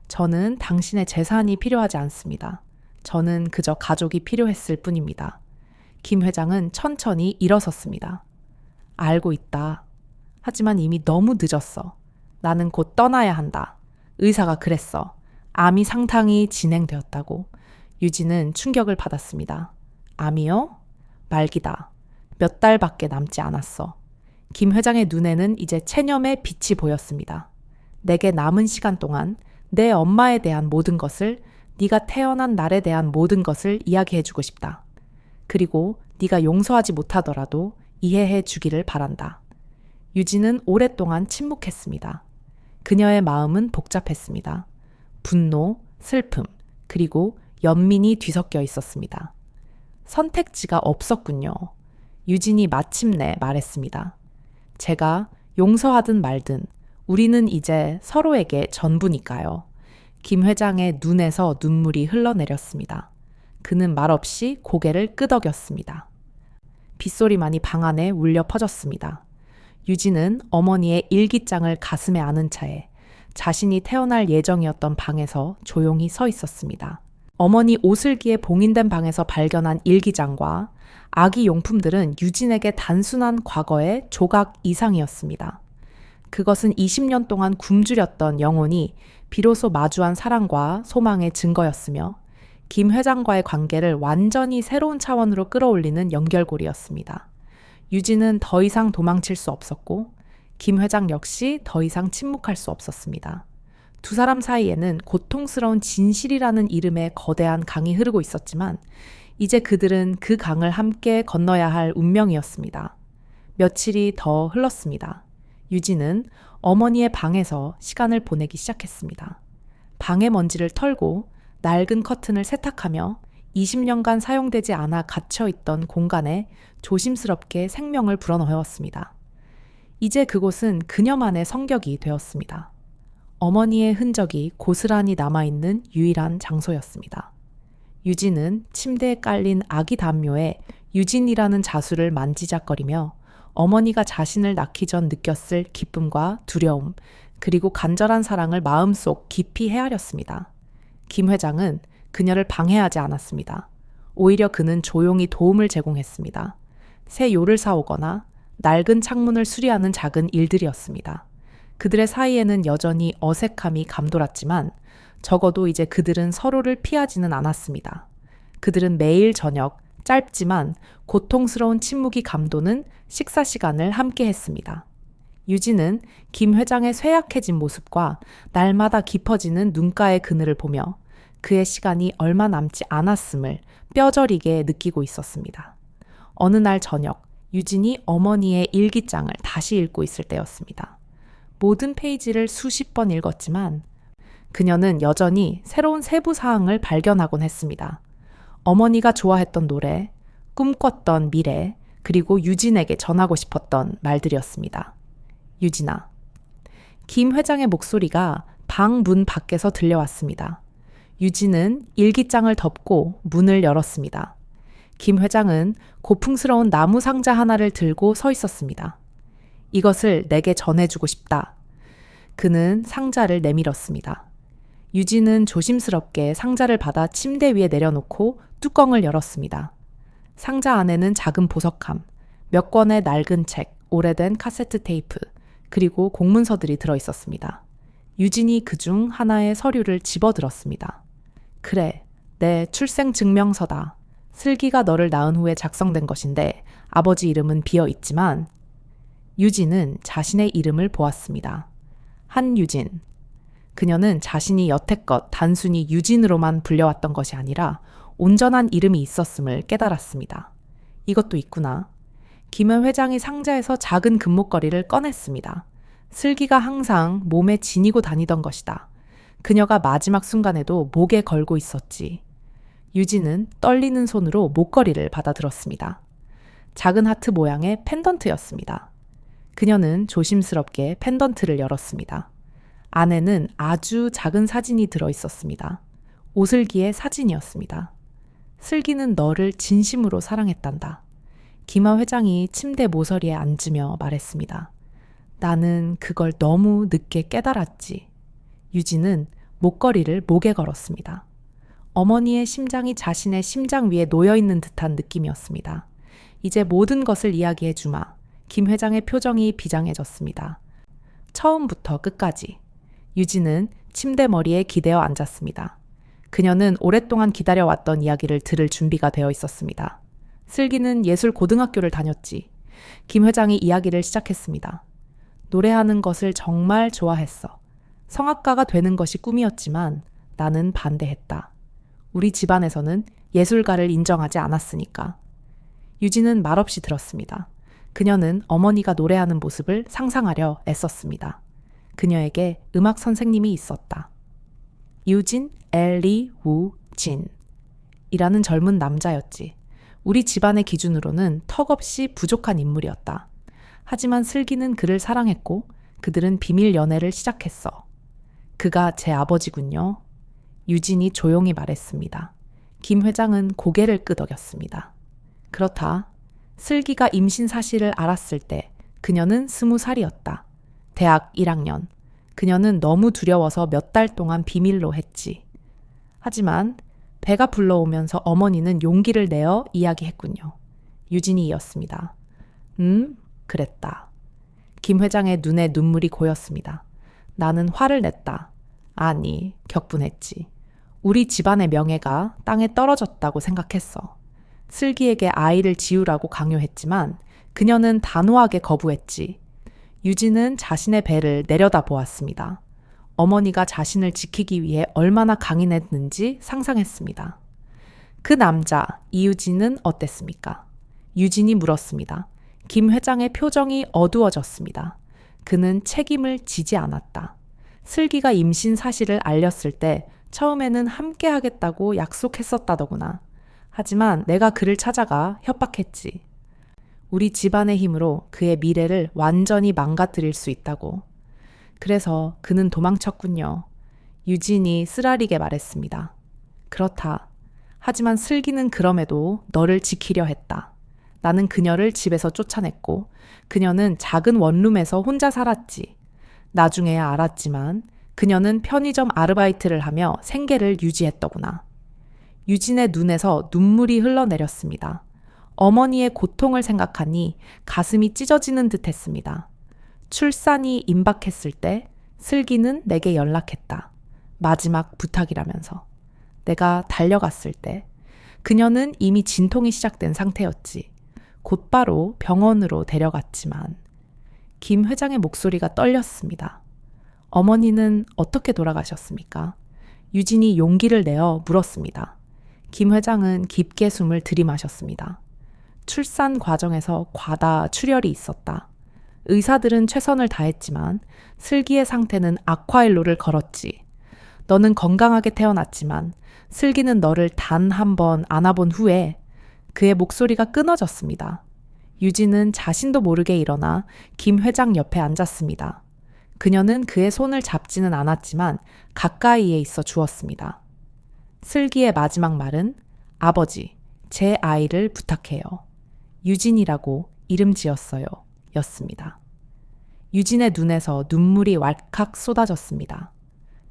저는 당신의 재산이 필요하지 않습니다. 저는 그저 가족이 필요했을 뿐입니다. 김 회장은 천천히 일어섰습니다. 알고 있다. 하지만 이미 너무 늦었어. 나는 곧 떠나야 한다. 의사가 그랬어. 암이 상당히 진행되었다고. 유진은 충격을 받았습니다. 암이요? 말기다. 몇 달밖에 남지 않았어. 김 회장의 눈에는 이제 체념의 빛이 보였습니다. 내게 남은 시간 동안 내 엄마에 대한 모든 것을, 네가 태어난 날에 대한 모든 것을 이야기해주고 싶다. 그리고 네가 용서하지 못하더라도 이해해 주기를 바란다. 유진은 오랫동안 침묵했습니다. 그녀의 마음은 복잡했습니다. 분노, 슬픔, 그리고 연민이 뒤섞여 있었습니다. 선택지가 없었군요. 유진이 마침내 말했습니다. 제가 용서하든 말든 우리는 이제 서로에게 전부니까요. 김 회장의 눈에서 눈물이 흘러내렸습니다. 그는 말없이 고개를 끄덕였습니다. 빗소리만이 방 안에 울려 퍼졌습니다. 유진은 어머니의 일기장을 가슴에 안은 채 자신이 태어날 예정이었던 방에서 조용히 서 있었습니다. 어머니 오슬기에 봉인된 방에서 발견한 일기장과 아기 용품들은 유진에게 단순한 과거의 조각 이상이었습니다. 그것은 20년 동안 굶주렸던 영혼이 비로소 마주한 사랑과 소망의 증거였으며 김 회장과의 관계를 완전히 새로운 차원으로 끌어올리는 연결고리였습니다. 유진은 더 이상 도망칠 수 없었고 김 회장 역시 더 이상 침묵할 수 없었습니다. 두 사람 사이에는 고통스러운 진실이라는 이름의 거대한 강이 흐르고 있었지만 이제 그들은 그 강을 함께 건너야 할 운명이었습니다. 며칠이 더 흘렀습니다. 유진은 어머니의 방에서 시간을 보내기 시작했습니다. 방의 먼지를 털고 낡은 커튼을 세탁하며 20년간 사용되지 않아 갇혀있던 공간에 조심스럽게 생명을 불어넣었습니다. 이제 그곳은 그녀만의 성격이 되었습니다. 어머니의 흔적이 고스란히 남아있는 유일한 장소였습니다. 유진은 침대에 깔린 아기 담요에 유진이라는 자수를 만지작거리며 어머니가 자신을 낳기 전 느꼈을 기쁨과 두려움, 그리고 간절한 사랑을 마음속 깊이 헤아렸습니다. 김 회장은 그녀를 방해하지 않았습니다. 오히려 그는 조용히 도움을 제공했습니다. 새 요를 사오거나 낡은 창문을 수리하는 작은 일들이었습니다. 그들의 사이에는 여전히 어색함이 감돌았지만 적어도 이제 그들은 서로를 피하지는 않았습니다. 그들은 매일 저녁 짧지만 고통스러운 침묵이 감도는 식사 시간을 함께 했습니다. 유진은 김 회장의 쇠약해진 모습과 날마다 깊어지는 눈가의 그늘을 보며 그의 시간이 얼마 남지 않았음을 뼈저리게 느끼고 있었습니다. 어느 날 저녁, 유진이 어머니의 일기장을 다시 읽고 있을 때였습니다. 모든 페이지를 수십 번 읽었지만 그녀는 여전히 새로운 세부 사항을 발견하곤 했습니다. 어머니가 좋아했던 노래, 꿈꿨던 미래, 그리고 유진에게 전하고 싶었던 말들이었습니다. 유진아. 김 회장의 목소리가 방 문 밖에서 들려왔습니다. 유진은 일기장을 덮고 문을 열었습니다. 김 회장은 고풍스러운 나무 상자 하나를 들고 서 있었습니다. 이것을 내게 전해주고 싶다. 그는 상자를 내밀었습니다. 유진은 조심스럽게 상자를 받아 침대 위에 내려놓고 뚜껑을 열었습니다. 상자 안에는 작은 보석함, 몇 권의 낡은 책, 오래된 카세트 테이프, 그리고 공문서들이 들어있었습니다. 유진이 그중 하나의 서류를 집어들었습니다. 그래, 내 출생증명서다. 슬기가 너를 낳은 후에 작성된 것인데 아버지 이름은 비어있지만 유진은 자신의 이름을 보았습니다. 한유진. 그녀는 자신이 여태껏 단순히 유진으로만 불려왔던 것이 아니라 온전한 이름이 있었음을 깨달았습니다. 이것도 있구나. 김 회장이 상자에서 작은 금목걸이를 꺼냈습니다. 슬기가 항상 몸에 지니고 다니던 것이다. 그녀가 마지막 순간에도 목에 걸고 있었지. 유진은 떨리는 손으로 목걸이를 받아들었습니다. 작은 하트 모양의 펜던트였습니다. 그녀는 조심스럽게 펜던트를 열었습니다. 안에는 아주 작은 사진이 들어있었습니다. 오슬기의 사진이었습니다. 슬기는 너를 진심으로 사랑했단다. 김하 회장이 침대 모서리에 앉으며 말했습니다. 나는 그걸 너무 늦게 깨달았지. 유진은 목걸이를 목에 걸었습니다. 어머니의 심장이 자신의 심장 위에 놓여있는 듯한 느낌이었습니다. 이제 모든 것을 이야기해 주마. 김 회장의 표정이 비장해졌습니다. 처음부터 끝까지. 유진은 침대 머리에 기대어 앉았습니다. 그녀는 오랫동안 기다려왔던 이야기를 들을 준비가 되어 있었습니다. 슬기는 예술 고등학교를 다녔지. 김 회장이 이야기를 시작했습니다. 노래하는 것을 정말 좋아했어. 성악가가 되는 것이 꿈이었지만 나는 반대했다. 우리 집안에서는 예술가를 인정하지 않았으니까. 유진은 말없이 들었습니다. 그녀는 어머니가 노래하는 모습을 상상하려 애썼습니다. 그녀에게 음악 선생님이 있었다. 유진 엘리 우진 이라는 젊은 남자였지. 우리 집안의 기준으로는 턱없이 부족한 인물이었다. 하지만 슬기는 그를 사랑했고 그들은 비밀 연애를 시작했어. 그가 제 아버지군요. 유진이 조용히 말했습니다. 김 회장은 고개를 끄덕였습니다. 그렇다. 슬기가 임신 사실을 알았을 때 그녀는 20살이었다. 대학 1학년. 그녀는 너무 두려워서 몇 달 동안 비밀로 했지. 하지만 배가 불러오면서 어머니는 용기를 내어 이야기했군요. 유진이 이었습니다. 그랬다. 김 회장의 눈에 눈물이 고였습니다. 나는 화를 냈다. 아니, 격분했지. 우리 집안의 명예가 땅에 떨어졌다고 생각했어. 슬기에게 아이를 지우라고 강요했지만 그녀는 단호하게 거부했지. 유진은 자신의 배를 내려다보았습니다. 어머니가 자신을 지키기 위해 얼마나 강인했는지 상상했습니다. 그 남자, 이유진은 어땠습니까? 유진이 물었습니다. 김 회장의 표정이 어두워졌습니다. 그는 책임을 지지 않았다. 슬기가 임신 사실을 알렸을 때 처음에는 함께 하겠다고 약속했었다더구나. 하지만 내가 그를 찾아가 협박했지. 우리 집안의 힘으로 그의 미래를 완전히 망가뜨릴 수 있다고. 그래서 그는 도망쳤군요. 유진이 쓰라리게 말했습니다. 그렇다. 하지만 슬기는 그럼에도 너를 지키려 했다. 나는 그녀를 집에서 쫓아냈고 그녀는 작은 원룸에서 혼자 살았지. 나중에야 알았지만 그녀는 편의점 아르바이트를 하며 생계를 유지했더구나. 유진의 눈에서 눈물이 흘러내렸습니다. 어머니의 고통을 생각하니 가슴이 찢어지는 듯 했습니다. 출산이 임박했을 때 슬기는 내게 연락했다. 마지막 부탁이라면서. 내가 달려갔을 때 그녀는 이미 진통이 시작된 상태였지. 곧바로 병원으로 데려갔지만 김 회장의 목소리가 떨렸습니다. 어머니는 어떻게 돌아가셨습니까? 유진이 용기를 내어 물었습니다. 김 회장은 깊게 숨을 들이마셨습니다. 출산 과정에서 과다 출혈이 있었다. 의사들은 최선을 다했지만 슬기의 상태는 악화일로를 걸었지. 너는 건강하게 태어났지만 슬기는 너를 단 한 번 안아본 후에 그의 목소리가 끊어졌습니다. 유진은 자신도 모르게 일어나 김 회장 옆에 앉았습니다. 그녀는 그의 손을 잡지는 않았지만 가까이에 있어 주었습니다. 슬기의 마지막 말은 아버지, 제 아이를 부탁해요. 유진이라고 이름 지었어요. 였습니다. 유진의 눈에서 눈물이 왈칵 쏟아졌습니다.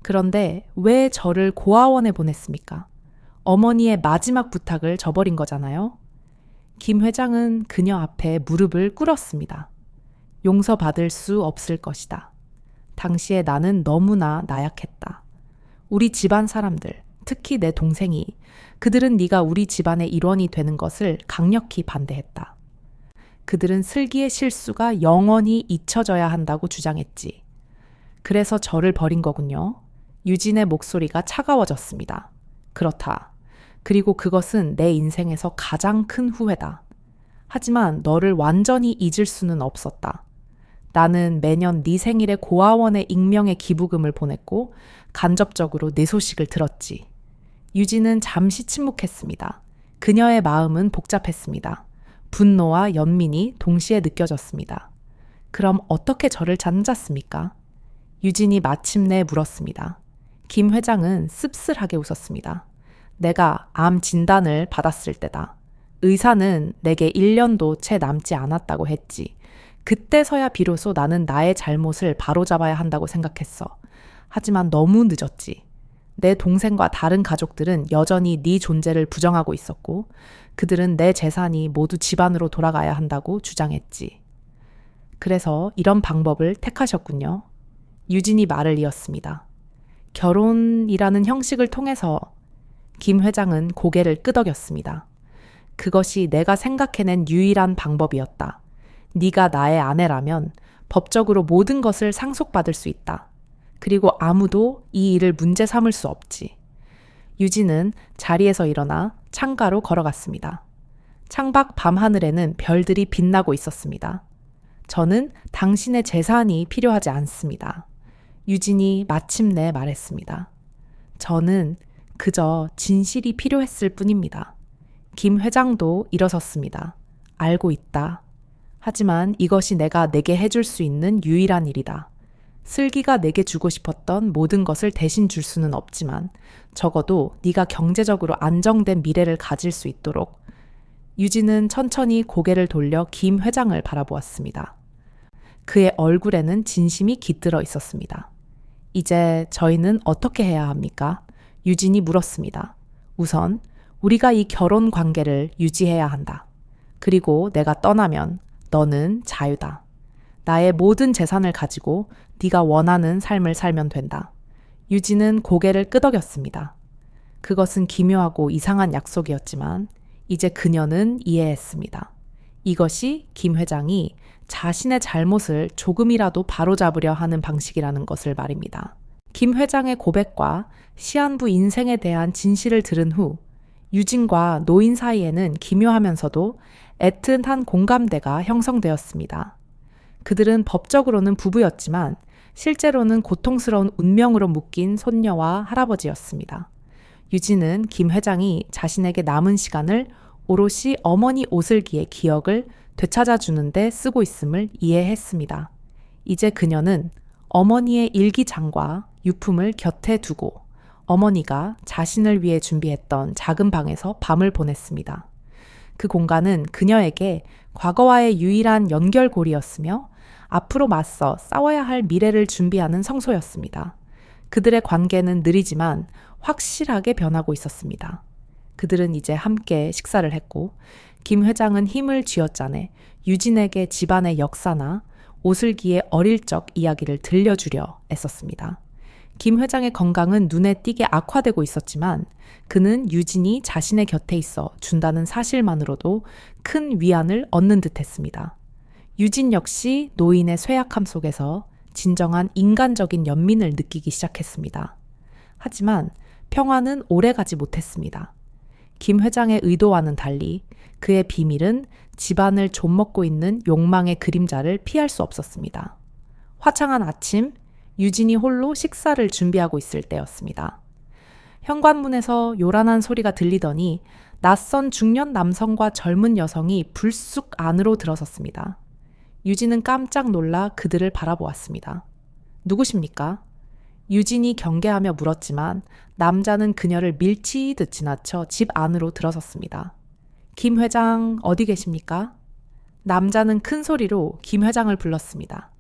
그런데 왜 저를 고아원에 보냈습니까? 어머니의 마지막 부탁을 저버린 거잖아요. 김 회장은 그녀 앞에 무릎을 꿇었습니다. 용서받을 수 없을 것이다. 당시에 나는 너무나 나약했다. 우리 집안 사람들, 특히 내 동생이 그들은 네가 우리 집안의 일원이 되는 것을 강력히 반대했다. 그들은 슬기의 실수가 영원히 잊혀져야 한다고 주장했지. 그래서 저를 버린 거군요. 유진의 목소리가 차가워졌습니다. 그렇다. 그리고 그것은 내 인생에서 가장 큰 후회다. 하지만 너를 완전히 잊을 수는 없었다. 나는 매년 네 생일에 고아원에 익명의 기부금을 보냈고 간접적으로 내 소식을 들었지. 유진은 잠시 침묵했습니다. 그녀의 마음은 복잡했습니다. 분노와 연민이 동시에 느껴졌습니다. 그럼 어떻게 저를 찾았습니까? 유진이 마침내 물었습니다. 김 회장은 씁쓸하게 웃었습니다. 내가 암 진단을 받았을 때다. 의사는 내게 1년도 채 남지 않았다고 했지. 그때서야 비로소 나는 나의 잘못을 바로잡아야 한다고 생각했어. 하지만 너무 늦었지. 내 동생과 다른 가족들은 여전히 네 존재를 부정하고 있었고 그들은 내 재산이 모두 집안으로 돌아가야 한다고 주장했지. 그래서 이런 방법을 택하셨군요. 유진이 말을 이었습니다. 결혼이라는 형식을 통해서 김 회장은 고개를 끄덕였습니다. 그것이 내가 생각해낸 유일한 방법이었다. 네가 나의 아내라면 법적으로 모든 것을 상속받을 수 있다. 그리고 아무도 이 일을 문제 삼을 수 없지. 유진은 자리에서 일어나 창가로 걸어갔습니다. 창밖 밤하늘에는 별들이 빛나고 있었습니다. 저는 당신의 재산이 필요하지 않습니다. 유진이 마침내 말했습니다. 저는 그저 진실이 필요했을 뿐입니다. 김 회장도 일어섰습니다. 알고 있다. 하지만 이것이 내게 해줄 수 있는 유일한 일이다. 슬기가 내게 주고 싶었던 모든 것을 대신 줄 수는 없지만 적어도 네가 경제적으로 안정된 미래를 가질 수 있도록. 유진은 천천히 고개를 돌려 김 회장을 바라보았습니다. 그의 얼굴에는 진심이 깃들어 있었습니다. 이제 저희는 어떻게 해야 합니까? 유진이 물었습니다. 우선 우리가 이 결혼 관계를 유지해야 한다. 그리고 내가 떠나면 너는 자유다. 나의 모든 재산을 가지고 네가 원하는 삶을 살면 된다. 유진은 고개를 끄덕였습니다. 그것은 기묘하고 이상한 약속이었지만 이제 그녀는 이해했습니다. 이것이 김 회장이 자신의 잘못을 조금이라도 바로잡으려 하는 방식이라는 것을 말입니다. 김 회장의 고백과 시한부 인생에 대한 진실을 들은 후 유진과 노인 사이에는 기묘하면서도 애틋한 공감대가 형성되었습니다. 그들은 법적으로는 부부였지만 실제로는 고통스러운 운명으로 묶인 손녀와 할아버지였습니다. 유진은 김 회장이 자신에게 남은 시간을 오롯이 어머니 오슬기의 기억을 되찾아주는데 쓰고 있음을 이해했습니다. 이제 그녀는 어머니의 일기장과 유품을 곁에 두고 어머니가 자신을 위해 준비했던 작은 방에서 밤을 보냈습니다. 그 공간은 그녀에게 과거와의 유일한 연결고리였으며 앞으로 맞서 싸워야 할 미래를 준비하는 성소였습니다. 그들의 관계는 느리지만 확실하게 변하고 있었습니다. 그들은 이제 함께 식사를 했고 김 회장은 힘을 쥐어짜내 유진에게 집안의 역사나 오슬기의 어릴 적 이야기를 들려주려 애썼습니다. 김 회장의 건강은 눈에 띄게 악화되고 있었지만 그는 유진이 자신의 곁에 있어 준다는 사실만으로도 큰 위안을 얻는 듯했습니다. 유진 역시 노인의 쇠약함 속에서 진정한 인간적인 연민을 느끼기 시작했습니다. 하지만 평화는 오래가지 못했습니다. 김 회장의 의도와는 달리 그의 비밀은 집안을 좀먹고 있는 욕망의 그림자를 피할 수 없었습니다. 화창한 아침, 유진이 홀로 식사를 준비하고 있을 때였습니다. 현관문에서 요란한 소리가 들리더니 낯선 중년 남성과 젊은 여성이 불쑥 안으로 들어섰습니다. 유진은 깜짝 놀라 그들을 바라보았습니다. 누구십니까? 유진이 경계하며 물었지만 남자는 그녀를 밀치듯 지나쳐 집 안으로 들어섰습니다. 김 회장 어디 계십니까? 남자는 큰 소리로 김 회장을 불렀습니다.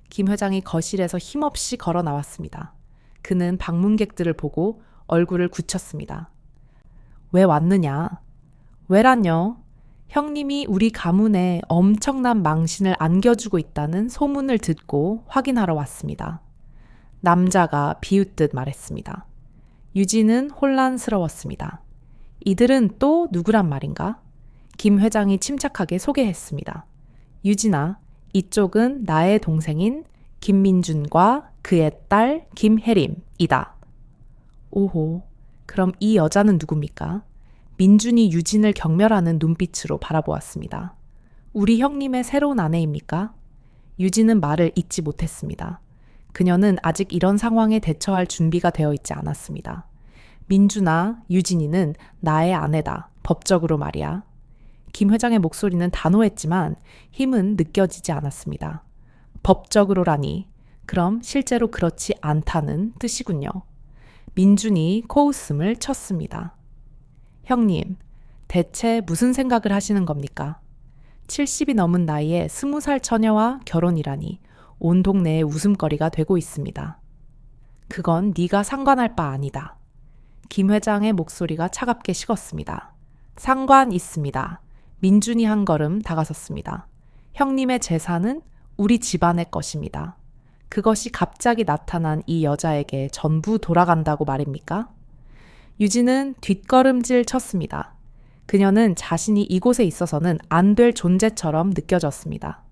김 회장이 거실에서 힘없이 걸어 나왔습니다. 그는 방문객들을 보고 얼굴을 굳혔습니다. 왜 왔느냐? 왜란요? 형님이 우리 가문에 엄청난 망신을 안겨주고 있다는 소문을 듣고 확인하러 왔습니다. 남자가 비웃듯 말했습니다. 유진은 혼란스러웠습니다. 이들은 또 누구란 말인가? 김 회장이 침착하게 소개했습니다. 유진아, 이쪽은 나의 동생인 김민준과 그의 딸 김혜림이다. 오호, 그럼 이 여자는 누굽니까? 민준이 유진을 경멸하는 눈빛으로 바라보았습니다. 우리 형님의 새로운 아내입니까? 유진은 말을 잇지 못했습니다. 그녀는 아직 이런 상황에 대처할 준비가 되어 있지 않았습니다. 민준아, 유진이는 나의 아내다. 법적으로 말이야. 김 회장의 목소리는 단호했지만 힘은 느껴지지 않았습니다. 법적으로라니, 그럼 실제로 그렇지 않다는 뜻이군요. 민준이 코웃음을 쳤습니다. 형님, 대체 무슨 생각을 하시는 겁니까? 70이 넘은 나이에 20살 처녀와 결혼이라니 온 동네에 웃음거리가 되고 있습니다. 그건 네가 상관할 바 아니다. 김 회장의 목소리가 차갑게 식었습니다. 상관 있습니다. 민준이 한 걸음 다가섰습니다. 형님의 재산은 우리 집안의 것입니다. 그것이 갑자기 나타난 이 여자에게 전부 돌아간다고 말입니까? 유진은 뒷걸음질 쳤습니다. 그녀는 자신이 이곳에 있어서는 안 될 존재처럼 느껴졌습니다.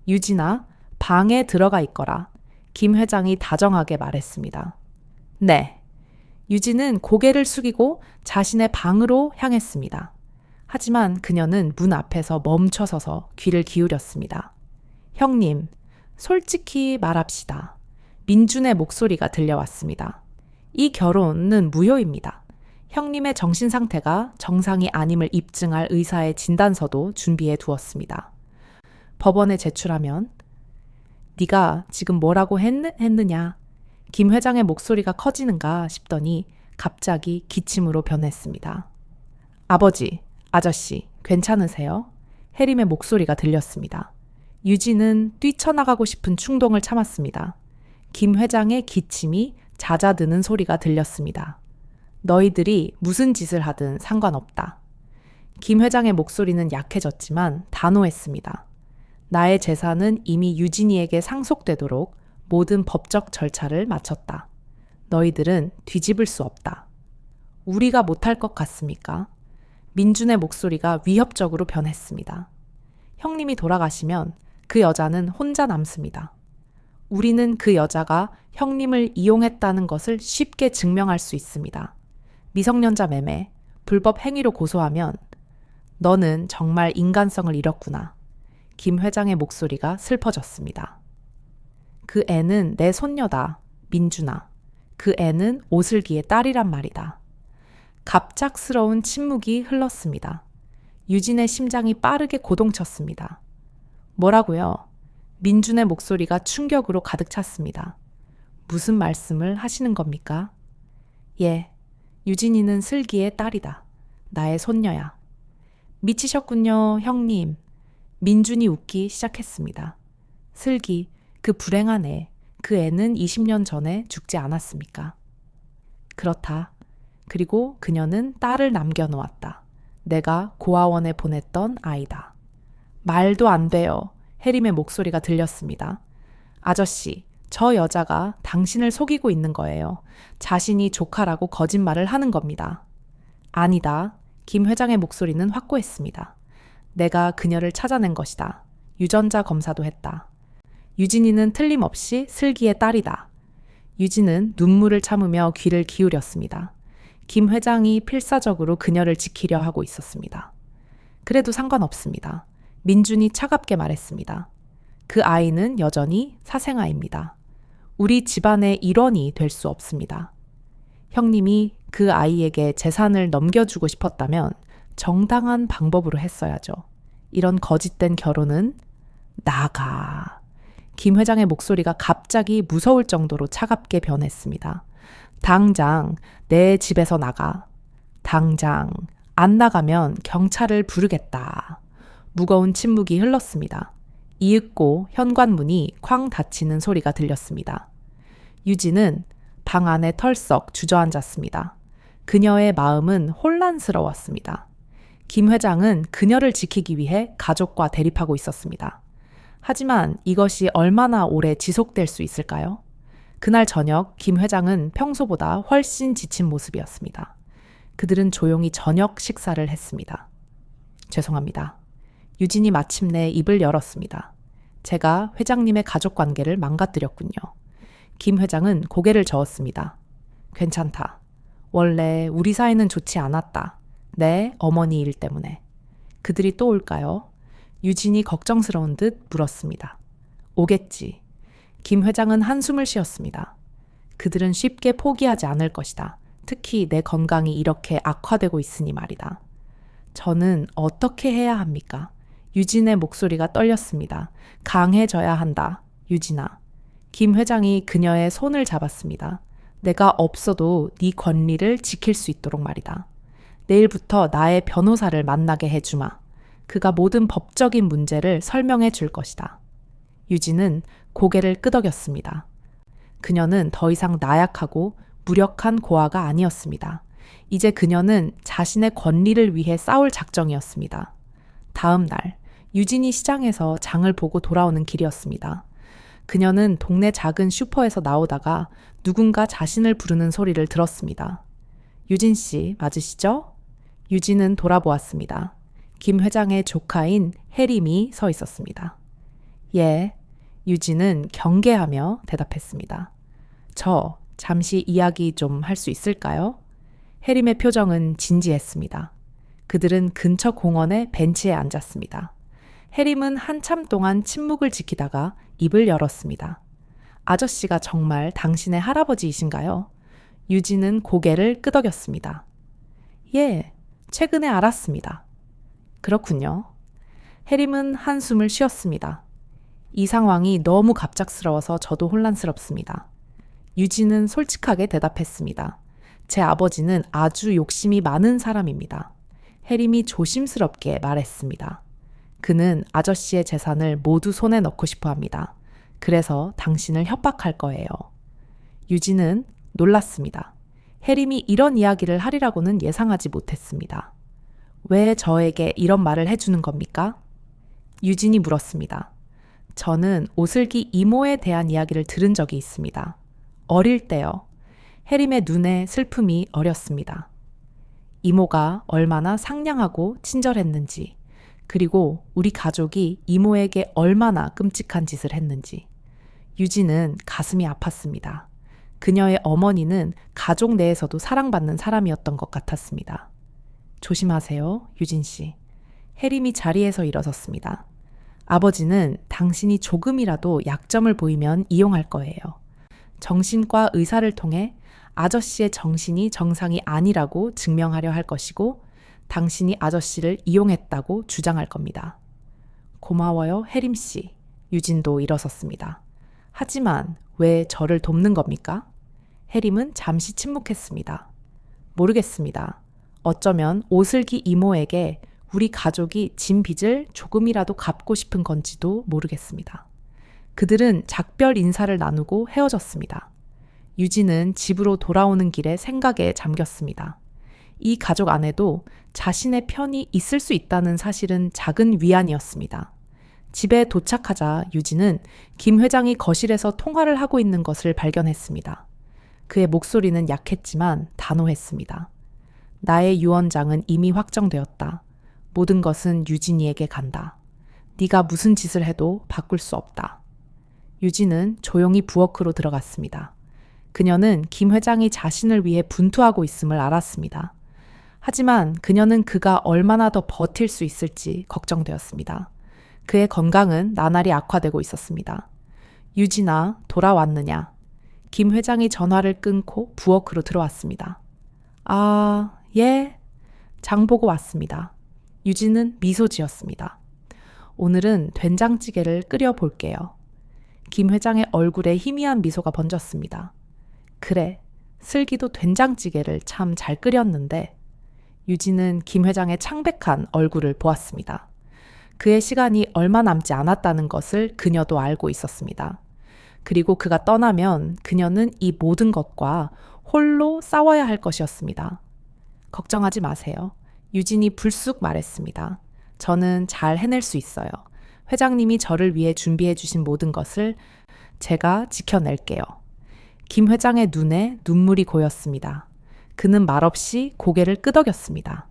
유진아, 방에 들어가 있거라. 김 회장이 다정하게 말했습니다. 네. 유진은 고개를 숙이고 자신의 방으로 향했습니다. 하지만 그녀는 문 앞에서 멈춰서서 귀를 기울였습니다. 형님, 솔직히 말합시다. 민준의 목소리가 들려왔습니다. 이 결혼은 무효입니다. 형님의 정신 상태가 정상이 아님을 입증할 의사의 진단서도 준비해 두었습니다. 법원에 제출하면 네가 지금 뭐라고 했느냐? 김 회장의 목소리가 커지는가 싶더니 갑자기 기침으로 변했습니다. 아버지, 아저씨, 괜찮으세요? 혜림의 목소리가 들렸습니다. 유진은 뛰쳐나가고 싶은 충동을 참았습니다. 김 회장의 기침이 잦아드는 소리가 들렸습니다. 너희들이 무슨 짓을 하든 상관없다. 김 회장의 목소리는 약해졌지만 단호했습니다. 나의 재산은 이미 유진이에게 상속되도록 모든 법적 절차를 마쳤다. 너희들은 뒤집을 수 없다. 우리가 못할 것 같습니까? 민준의 목소리가 위협적으로 변했습니다. 형님이 돌아가시면 그 여자는 혼자 남습니다. 우리는 그 여자가 형님을 이용했다는 것을 쉽게 증명할 수 있습니다. 미성년자 매매, 불법 행위로 고소하면 너는 정말 인간성을 잃었구나. 김 회장의 목소리가 슬퍼졌습니다. 그 애는 내 손녀다, 민준아. 그 애는 오슬기의 딸이란 말이다. 갑작스러운 침묵이 흘렀습니다. 유진의 심장이 빠르게 고동쳤습니다. 뭐라고요? 민준의 목소리가 충격으로 가득 찼습니다. 무슨 말씀을 하시는 겁니까? 예, 유진이는 슬기의 딸이다. 나의 손녀야. 미치셨군요, 형님. 민준이 웃기 시작했습니다. 슬기, 그 불행한 애, 그 애는 20년 전에 죽지 않았습니까? 그렇다. 그리고 그녀는 딸을 남겨놓았다. 내가 고아원에 보냈던 아이다. 말도 안 돼요. 혜림의 목소리가 들렸습니다. 아저씨, 저 여자가 당신을 속이고 있는 거예요. 자신이 조카라고 거짓말을 하는 겁니다. 아니다. 김 회장의 목소리는 확고했습니다. 내가 그녀를 찾아낸 것이다. 유전자 검사도 했다. 유진이는 틀림없이 슬기의 딸이다. 유진은 눈물을 참으며 귀를 기울였습니다. 김 회장이 필사적으로 그녀를 지키려 하고 있었습니다. 그래도 상관없습니다. 민준이 차갑게 말했습니다. 그 아이는 여전히 사생아입니다. 우리 집안의 일원이 될 수 없습니다. 형님이 그 아이에게 재산을 넘겨주고 싶었다면 정당한 방법으로 했어야죠. 이런 거짓된 결혼은 나가. 김 회장의 목소리가 갑자기 무서울 정도로 차갑게 변했습니다. 당장 내 집에서 나가. 당장 안 나가면 경찰을 부르겠다. 무거운 침묵이 흘렀습니다. 이윽고 현관문이 쾅 닫히는 소리가 들렸습니다. 유진은 방 안에 털썩 주저앉았습니다. 그녀의 마음은 혼란스러웠습니다. 김 회장은 그녀를 지키기 위해 가족과 대립하고 있었습니다. 하지만 이것이 얼마나 오래 지속될 수 있을까요? 그날 저녁 김 회장은 평소보다 훨씬 지친 모습이었습니다. 그들은 조용히 저녁 식사를 했습니다. 죄송합니다. 유진이 마침내 입을 열었습니다. 제가 회장님의 가족 관계를 망가뜨렸군요. 김 회장은 고개를 저었습니다. 괜찮다. 원래 우리 사이는 좋지 않았다. 내 어머니 일 때문에. 그들이 또 올까요? 유진이 걱정스러운 듯 물었습니다. 오겠지. 김 회장은 한숨을 쉬었습니다. 그들은 쉽게 포기하지 않을 것이다. 특히 내 건강이 이렇게 악화되고 있으니 말이다. 저는 어떻게 해야 합니까? 유진의 목소리가 떨렸습니다. 강해져야 한다. 유진아. 김 회장이 그녀의 손을 잡았습니다. 내가 없어도 네 권리를 지킬 수 있도록 말이다. 내일부터 나의 변호사를 만나게 해주마. 그가 모든 법적인 문제를 설명해 줄 것이다. 유진은 고개를 끄덕였습니다. 그녀는 더 이상 나약하고 무력한 고아가 아니었습니다. 이제 그녀는 자신의 권리를 위해 싸울 작정이었습니다. 다음 날, 유진이 시장에서 장을 보고 돌아오는 길이었습니다. 그녀는 동네 작은 슈퍼에서 나오다가 누군가 자신을 부르는 소리를 들었습니다. 유진 씨, 맞으시죠? 유진은 돌아보았습니다. 김 회장의 조카인 혜림이 서 있었습니다. 예, 유진은 경계하며 대답했습니다. 저 잠시 이야기 좀 할 수 있을까요? 혜림의 표정은 진지했습니다. 그들은 근처 공원의 벤치에 앉았습니다. 혜림은 한참 동안 침묵을 지키다가 입을 열었습니다. 아저씨가 정말 당신의 할아버지이신가요? 유진은 고개를 끄덕였습니다. 예, 최근에 알았습니다. 그렇군요. 혜림은 한숨을 쉬었습니다. 이 상황이 너무 갑작스러워서 저도 혼란스럽습니다. 유진은 솔직하게 대답했습니다. 제 아버지는 아주 욕심이 많은 사람입니다. 혜림이 조심스럽게 말했습니다. 그는 아저씨의 재산을 모두 손에 넣고 싶어 합니다. 그래서 당신을 협박할 거예요. 유진은 놀랐습니다. 혜림이 이런 이야기를 하리라고는 예상하지 못했습니다. 왜 저에게 이런 말을 해주는 겁니까? 유진이 물었습니다. 저는 오슬기 이모에 대한 이야기를 들은 적이 있습니다. 어릴 때요. 혜림의 눈에 슬픔이 어렸습니다. 이모가 얼마나 상냥하고 친절했는지, 그리고 우리 가족이 이모에게 얼마나 끔찍한 짓을 했는지. 유진은 가슴이 아팠습니다. 그녀의 어머니는 가족 내에서도 사랑받는 사람이었던 것 같았습니다. 조심하세요, 유진 씨. 혜림이 자리에서 일어섰습니다. 아버지는 당신이 조금이라도 약점을 보이면 이용할 거예요. 정신과 의사를 통해 아저씨의 정신이 정상이 아니라고 증명하려 할 것이고 당신이 아저씨를 이용했다고 주장할 겁니다. 고마워요, 혜림 씨. 유진도 일어섰습니다. 하지만 왜 저를 돕는 겁니까? 혜림은 잠시 침묵했습니다. 모르겠습니다. 어쩌면 오슬기 이모에게 우리 가족이 진 빚을 조금이라도 갚고 싶은 건지도 모르겠습니다. 그들은 작별 인사를 나누고 헤어졌습니다. 유진은 집으로 돌아오는 길에 생각에 잠겼습니다. 이 가족 안에도 자신의 편이 있을 수 있다는 사실은 작은 위안이었습니다. 집에 도착하자 유진은 김 회장이 거실에서 통화를 하고 있는 것을 발견했습니다. 그의 목소리는 약했지만 단호했습니다. 나의 유언장은 이미 확정되었다. 모든 것은 유진이에게 간다. 네가 무슨 짓을 해도 바꿀 수 없다. 유진은 조용히 부엌으로 들어갔습니다. 그녀는 김 회장이 자신을 위해 분투하고 있음을 알았습니다. 하지만 그녀는 그가 얼마나 더 버틸 수 있을지 걱정되었습니다. 그의 건강은 나날이 악화되고 있었습니다. 유진아, 돌아왔느냐? 김 회장이 전화를 끊고 부엌으로 들어왔습니다. 아, 예? 장 보고 왔습니다. 유진은 미소 지었습니다. 오늘은 된장찌개를 끓여 볼게요. 김 회장의 얼굴에 희미한 미소가 번졌습니다. 그래, 슬기도 된장찌개를 참 잘 끓였는데. 유진은 김 회장의 창백한 얼굴을 보았습니다. 그의 시간이 얼마 남지 않았다는 것을 그녀도 알고 있었습니다. 그리고 그가 떠나면 그녀는 이 모든 것과 홀로 싸워야 할 것이었습니다. 걱정하지 마세요. 유진이 불쑥 말했습니다. 저는 잘 해낼 수 있어요. 회장님이 저를 위해 준비해 주신 모든 것을 제가 지켜낼게요. 김 회장의 눈에 눈물이 고였습니다. 그는 말없이 고개를 끄덕였습니다.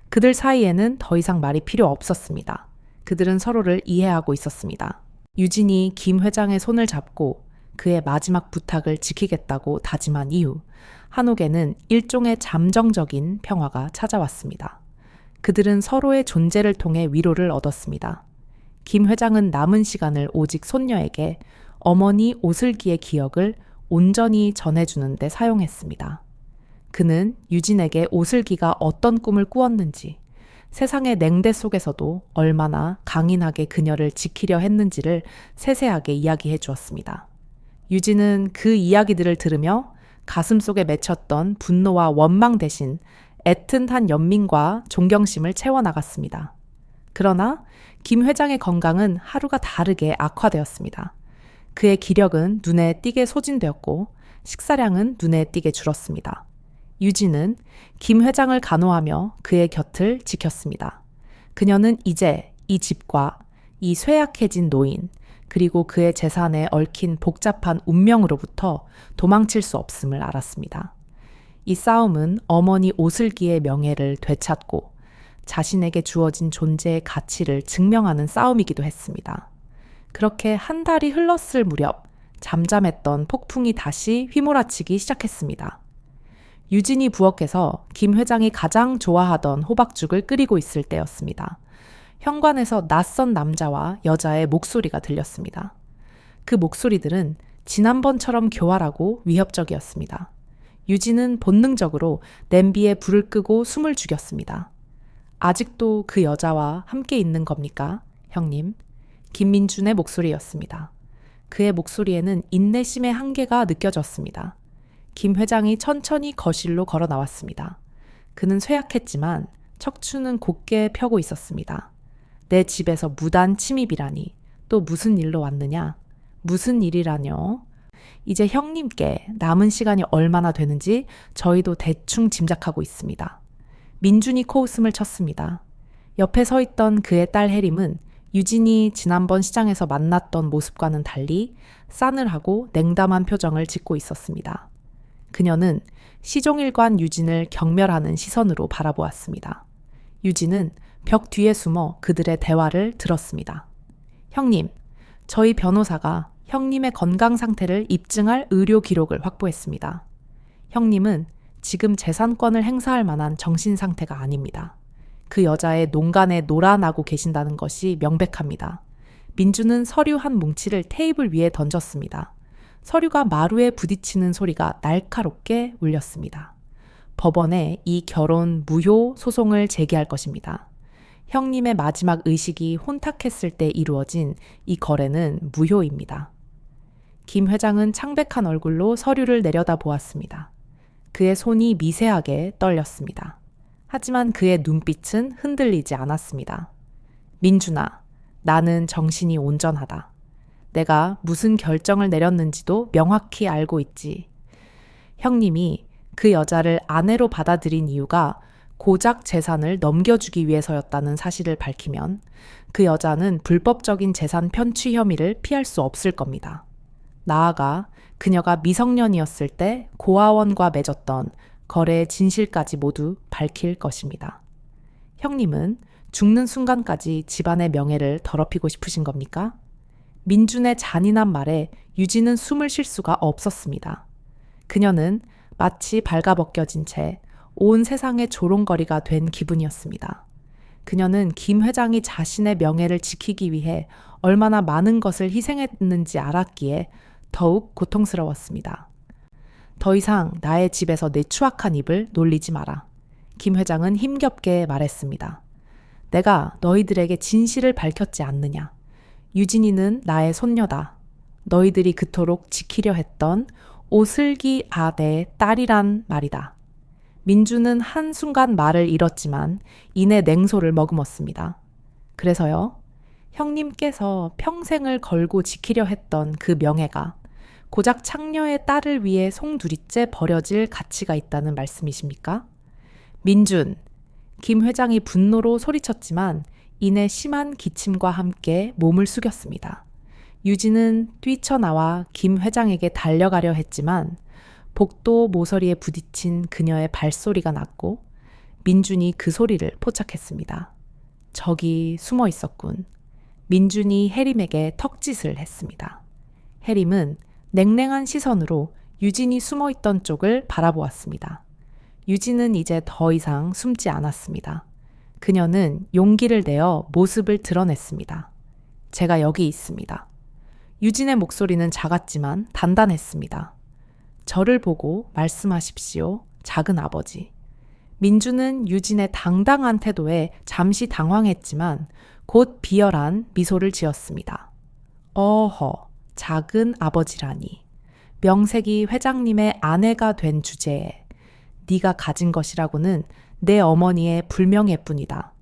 그들 사이에는 더 이상 말이 필요 없었습니다. 그들은 서로를 이해하고 있었습니다. 유진이 김 회장의 손을 잡고 그의 마지막 부탁을 지키겠다고 다짐한 이후 한옥에는 일종의 잠정적인 평화가 찾아왔습니다. 그들은 서로의 존재를 통해 위로를 얻었습니다. 김 회장은 남은 시간을 오직 손녀에게 어머니 오슬기의 기억을 온전히 전해주는 데 사용했습니다. 그는 유진에게 오슬기가 어떤 꿈을 꾸었는지, 세상의 냉대 속에서도 얼마나 강인하게 그녀를 지키려 했는지를 세세하게 이야기해 주었습니다. 유진은 그 이야기들을 들으며 가슴속에 맺혔던 분노와 원망 대신 애틋한 연민과 존경심을 채워나갔습니다. 그러나 김 회장의 건강은 하루가 다르게 악화되었습니다. 그의 기력은 눈에 띄게 소진되었고 식사량은 눈에 띄게 줄었습니다. 유진은 김 회장을 간호하며 그의 곁을 지켰습니다. 그녀는 이제 이 집과 이 쇠약해진 노인, 그리고 그의 재산에 얽힌 복잡한 운명으로부터 도망칠 수 없음을 알았습니다. 이 싸움은 어머니 오슬기의 명예를 되찾고 자신에게 주어진 존재의 가치를 증명하는 싸움이기도 했습니다. 그렇게 한 달이 흘렀을 무렵 잠잠했던 폭풍이 다시 휘몰아치기 시작했습니다. 유진이 부엌에서 김 회장이 가장 좋아하던 호박죽을 끓이고 있을 때였습니다. 현관에서 낯선 남자와 여자의 목소리가 들렸습니다. 그 목소리들은 지난번처럼 교활하고 위협적이었습니다. 유진은 본능적으로 냄비에 불을 끄고 숨을 죽였습니다. 아직도 그 여자와 함께 있는 겁니까, 형님? 김민준의 목소리였습니다. 그의 목소리에는 인내심의 한계가 느껴졌습니다. 김 회장이 천천히 거실로 걸어 나왔습니다. 그는 쇠약했지만 척추는 곧게 펴고 있었습니다. 내 집에서 무단 침입이라니 또 무슨 일로 왔느냐? 무슨 일이라뇨? 이제 형님께 남은 시간이 얼마나 되는지 저희도 대충 짐작하고 있습니다. 민준이 코웃음을 쳤습니다. 옆에 서 있던 그의 딸 혜림은 유진이 지난번 시장에서 만났던 모습과는 달리 싸늘하고 냉담한 표정을 짓고 있었습니다. 그녀는 시종일관 유진을 경멸하는 시선으로 바라보았습니다. 유진은 벽 뒤에 숨어 그들의 대화를 들었습니다. 형님, 저희 변호사가 형님의 건강 상태를 입증할 의료 기록을 확보했습니다. 형님은 지금 재산권을 행사할 만한 정신 상태가 아닙니다. 그 여자의 농간에 놀아나고 계신다는 것이 명백합니다. 민주는 서류 한 뭉치를 테이블 위에 던졌습니다. 서류가 마루에 부딪히는 소리가 날카롭게 울렸습니다. 법원에 이 결혼 무효 소송을 제기할 것입니다. 형님의 마지막 의식이 혼탁했을 때 이루어진 이 거래는 무효입니다. 김 회장은 창백한 얼굴로 서류를 내려다 보았습니다. 그의 손이 미세하게 떨렸습니다. 하지만 그의 눈빛은 흔들리지 않았습니다. 민준아, 나는 정신이 온전하다. 내가 무슨 결정을 내렸는지도 명확히 알고 있지. 형님이 그 여자를 아내로 받아들인 이유가 고작 재산을 넘겨주기 위해서였다는 사실을 밝히면 그 여자는 불법적인 재산 편취 혐의를 피할 수 없을 겁니다. 나아가 그녀가 미성년이었을 때 고아원과 맺었던 거래의 진실까지 모두 밝힐 것입니다. 형님은 죽는 순간까지 집안의 명예를 더럽히고 싶으신 겁니까? 민준의 잔인한 말에 유진은 숨을 쉴 수가 없었습니다. 그녀는 마치 발가벗겨진 채 온 세상의 조롱거리가 된 기분이었습니다. 그녀는 김 회장이 자신의 명예를 지키기 위해 얼마나 많은 것을 희생했는지 알았기에 더욱 고통스러웠습니다. 더 이상 나의 집에서 내 추악한 입을 놀리지 마라. 김 회장은 힘겹게 말했습니다. 내가 너희들에게 진실을 밝혔지 않느냐. 유진이는 나의 손녀다. 너희들이 그토록 지키려 했던 오슬기 아내의 딸이란 말이다. 민주는 한순간 말을 잃었지만 이내 냉소를 머금었습니다. 그래서요, 형님께서 평생을 걸고 지키려 했던 그 명예가 고작 창녀의 딸을 위해 송두리째 버려질 가치가 있다는 말씀이십니까? 민준, 김 회장이 분노로 소리쳤지만 이내 심한 기침과 함께 몸을 숙였습니다. 유진은 뛰쳐나와 김 회장에게 달려가려 했지만 복도 모서리에 부딪힌 그녀의 발소리가 났고 민준이 그 소리를 포착했습니다. 저기 숨어 있었군. 민준이 혜림에게 턱짓을 했습니다. 혜림은 냉랭한 시선으로 유진이 숨어 있던 쪽을 바라보았습니다. 유진은 이제 더 이상 숨지 않았습니다. 그녀는 용기를 내어 모습을 드러냈습니다. 제가 여기 있습니다. 유진의 목소리는 작았지만 단단했습니다. 저를 보고 말씀하십시오, 작은 아버지. 민주는 유진의 당당한 태도에 잠시 당황했지만 곧 비열한 미소를 지었습니다. 어허, 작은 아버지라니. 명색이 회장님의 아내가 된 주제에 네가 가진 것이라고는 내 어머니의 불명예뿐이다.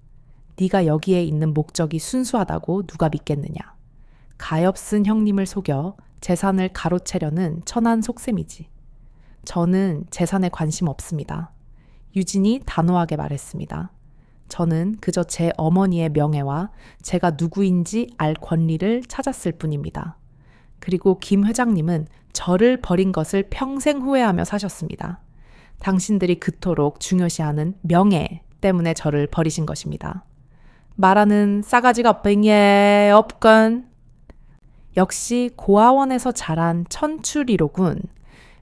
네가 여기에 있는 목적이 순수하다고 누가 믿겠느냐. 가엾은 형님을 속여 재산을 가로채려는 천한 속셈이지. 저는 재산에 관심 없습니다. 유진이 단호하게 말했습니다. 저는 그저 제 어머니의 명예와 제가 누구인지 알 권리를 찾았을 뿐입니다. 그리고 김 회장님은 저를 버린 것을 평생 후회하며 사셨습니다. 당신들이 그토록 중요시하는 명예 때문에 저를 버리신 것입니다. 말하는 싸가지가 없으니 없건. 역시 고아원에서 자란 천출이로군.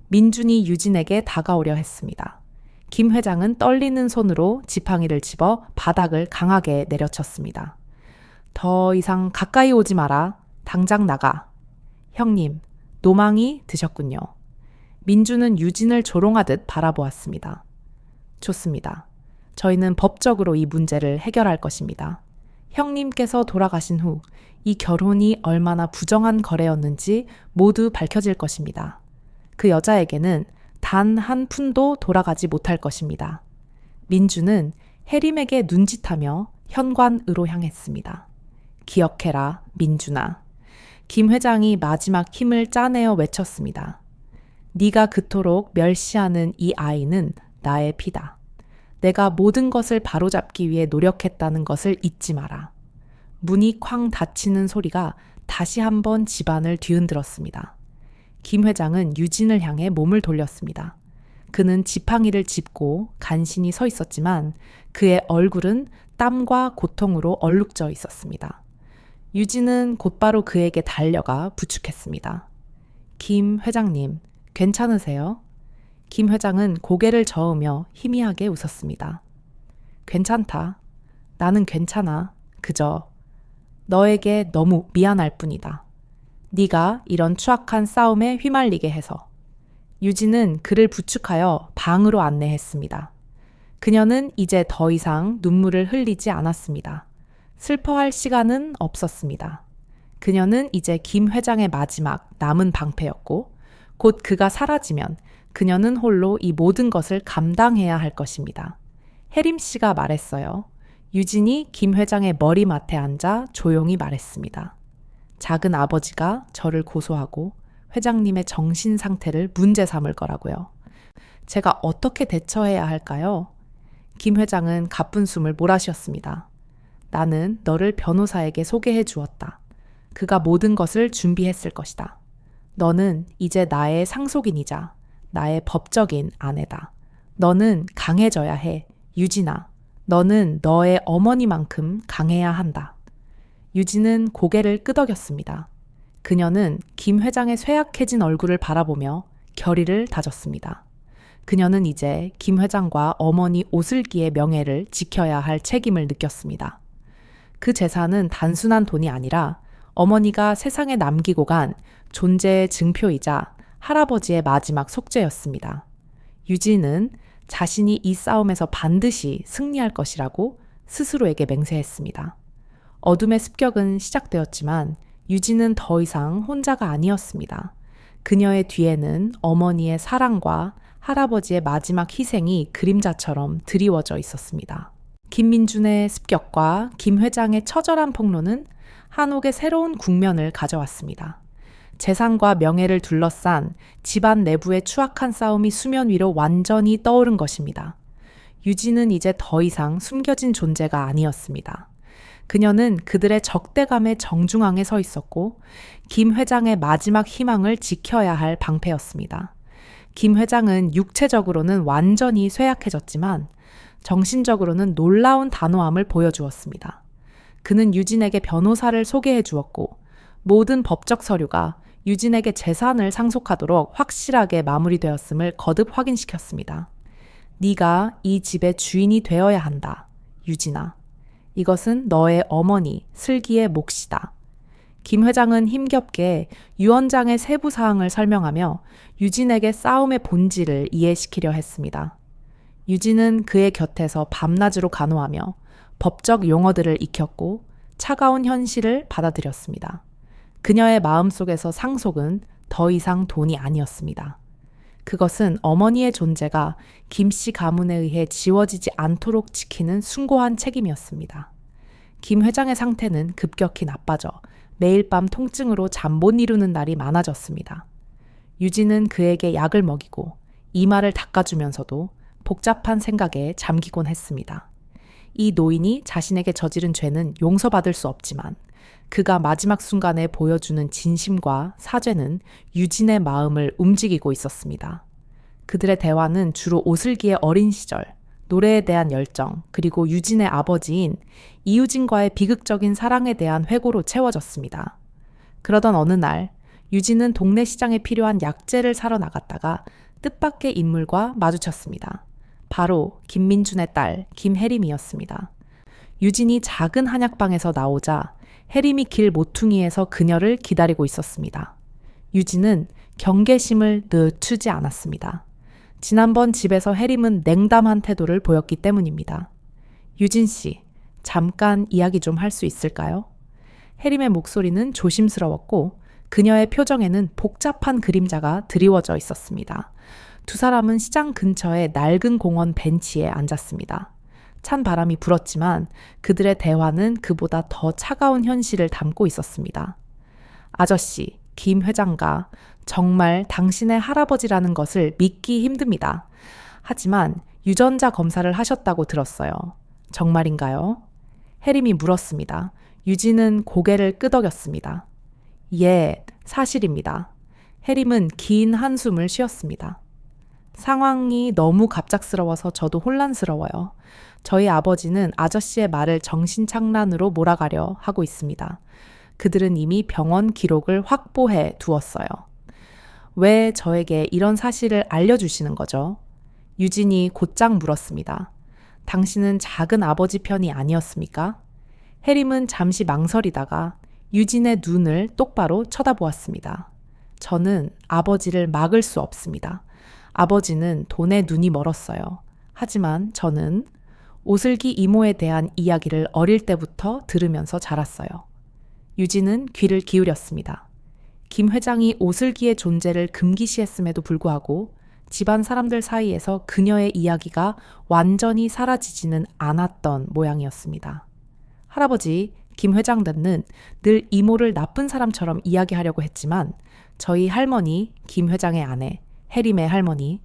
민준이 유진에게 다가오려 했습니다. 김 회장은 떨리는 손으로 지팡이를 집어 바닥을 강하게 내려쳤습니다. 더 이상 가까이 오지 마라. 당장 나가. 형님, 노망이 드셨군요. 민준은 유진을 조롱하듯 바라보았습니다. 좋습니다. 저희는 법적으로 이 문제를 해결할 것입니다. 형님께서 돌아가신 후 이 결혼이 얼마나 부정한 거래였는지 모두 밝혀질 것입니다. 그 여자에게는 단 한 푼도 돌아가지 못할 것입니다. 민주는 혜림에게 눈짓하며 현관으로 향했습니다. 기억해라, 민준아. 김 회장이 마지막 힘을 짜내어 외쳤습니다. 네가 그토록 멸시하는 이 아이는 나의 피다. 내가 모든 것을 바로잡기 위해 노력했다는 것을 잊지 마라. 문이 쾅 닫히는 소리가 다시 한번 집안을 뒤흔들었습니다. 김 회장은 유진을 향해 몸을 돌렸습니다. 그는 지팡이를 짚고 간신히 서 있었지만 그의 얼굴은 땀과 고통으로 얼룩져 있었습니다. 유진은 곧바로 그에게 달려가 부축했습니다. 김 회장님, 괜찮으세요? 김 회장은 고개를 저으며 희미하게 웃었습니다. 괜찮다. 나는 괜찮아. 그저 너에게 너무 미안할 뿐이다. 네가 이런 추악한 싸움에 휘말리게 해서. 유진은 그를 부축하여 방으로 안내했습니다. 그녀는 이제 더 이상 눈물을 흘리지 않았습니다. 슬퍼할 시간은 없었습니다. 그녀는 이제 김 회장의 마지막 남은 방패였고 곧 그가 사라지면 그녀는 홀로 이 모든 것을 감당해야 할 것입니다. 혜림 씨가 말했어요. 유진이 김 회장의 머리맡에 앉아 조용히 말했습니다. 작은 아버지가 저를 고소하고 회장님의 정신 상태를 문제 삼을 거라고요. 제가 어떻게 대처해야 할까요? 김 회장은 가쁜 숨을 몰아쉬었습니다. 나는 너를 변호사에게 소개해 주었다. 그가 모든 것을 준비했을 것이다. 너는 이제 나의 상속인이자 나의 법적인 아내다. 너는 강해져야 해. 유진아, 너는 너의 어머니만큼 강해야 한다. 유진은 고개를 끄덕였습니다. 그녀는 김 회장의 쇠약해진 얼굴을 바라보며 결의를 다졌습니다. 그녀는 이제 김 회장과 어머니 오슬기의 명예를 지켜야 할 책임을 느꼈습니다. 그 재산은 단순한 돈이 아니라 어머니가 세상에 남기고 간 존재의 증표이자 할아버지의 마지막 속죄였습니다. 유진은 자신이 이 싸움에서 반드시 승리할 것이라고 스스로에게 맹세했습니다. 어둠의 습격은 시작되었지만 유진은 더 이상 혼자가 아니었습니다. 그녀의 뒤에는 어머니의 사랑과 할아버지의 마지막 희생이 그림자처럼 드리워져 있었습니다. 김민준의 습격과 김 회장의 처절한 폭로는 한옥의 새로운 국면을 가져왔습니다. 재산과 명예를 둘러싼 집안 내부의 추악한 싸움이 수면 위로 완전히 떠오른 것입니다. 유진은 이제 더 이상 숨겨진 존재가 아니었습니다. 그녀는 그들의 적대감의 정중앙에 서 있었고 김 회장의 마지막 희망을 지켜야 할 방패였습니다. 김 회장은 육체적으로는 완전히 쇠약해졌지만 정신적으로는 놀라운 단호함을 보여주었습니다. 그는 유진에게 변호사를 소개해 주었고 모든 법적 서류가 유진에게 재산을 상속하도록 확실하게 마무리되었음을 거듭 확인시켰습니다. 네가 이 집의 주인이 되어야 한다, 유진아. 이것은 너의 어머니 슬기의 몫이다. 김 회장은 힘겹게 유언장의 세부 사항을 설명하며 유진에게 싸움의 본질을 이해시키려 했습니다. 유진은 그의 곁에서 밤낮으로 간호하며 법적 용어들을 익혔고 차가운 현실을 받아들였습니다. 그녀의 마음속에서 상속은 더 이상 돈이 아니었습니다. 그것은 어머니의 존재가 김씨 가문에 의해 지워지지 않도록 지키는 숭고한 책임이었습니다. 김 회장의 상태는 급격히 나빠져 매일 밤 통증으로 잠 못 이루는 날이 많아졌습니다. 유진은 그에게 약을 먹이고 이마를 닦아주면서도 복잡한 생각에 잠기곤 했습니다. 이 노인이 자신에게 저지른 죄는 용서받을 수 없지만 그가 마지막 순간에 보여주는 진심과 사죄는 유진의 마음을 움직이고 있었습니다. 그들의 대화는 주로 오슬기의 어린 시절, 노래에 대한 열정, 그리고 유진의 아버지인 이유진과의 비극적인 사랑에 대한 회고로 채워졌습니다. 그러던 어느 날 유진은 동네 시장에 필요한 약재를 사러 나갔다가 뜻밖의 인물과 마주쳤습니다. 바로 김민준의 딸 김혜림이었습니다. 유진이 작은 한약방에서 나오자 혜림이 길 모퉁이에서 그녀를 기다리고 있었습니다. 유진은 경계심을 늦추지 않았습니다. 지난번 집에서 혜림은 냉담한 태도를 보였기 때문입니다. 유진 씨, 잠깐 이야기 좀 할 수 있을까요? 혜림의 목소리는 조심스러웠고 그녀의 표정에는 복잡한 그림자가 드리워져 있었습니다. 두 사람은 시장 근처의 낡은 공원 벤치에 앉았습니다. 찬 바람이 불었지만 그들의 대화는 그보다 더 차가운 현실을 담고 있었습니다. 아저씨, 김 회장가, 정말 당신의 할아버지라는 것을 믿기 힘듭니다. 하지만 유전자 검사를 하셨다고 들었어요. 정말인가요? 혜림이 물었습니다. 유진은 고개를 끄덕였습니다. 예, 사실입니다. 혜림은 긴 한숨을 쉬었습니다. 상황이 너무 갑작스러워서 저도 혼란스러워요. 저희 아버지는 아저씨의 말을 정신착란으로 몰아가려 하고 있습니다. 그들은 이미 병원 기록을 확보해 두었어요. 왜 저에게 이런 사실을 알려주시는 거죠? 유진이 곧장 물었습니다. 당신은 작은 아버지 편이 아니었습니까? 혜림은 잠시 망설이다가 유진의 눈을 똑바로 쳐다보았습니다. 저는 아버지를 막을 수 없습니다. 아버지는 돈에 눈이 멀었어요. 하지만 저는 오슬기 이모에 대한 이야기를 어릴 때부터 들으면서 자랐어요. 유진은 귀를 기울였습니다. 김 회장이 오슬기의 존재를 금기시했음에도 불구하고 집안 사람들 사이에서 그녀의 이야기가 완전히 사라지지는 않았던 모양이었습니다. 할아버지, 김 회장단은 늘 이모를 나쁜 사람처럼 이야기하려고 했지만 저희 할머니, 김 회장의 아내, 혜림의 할머니,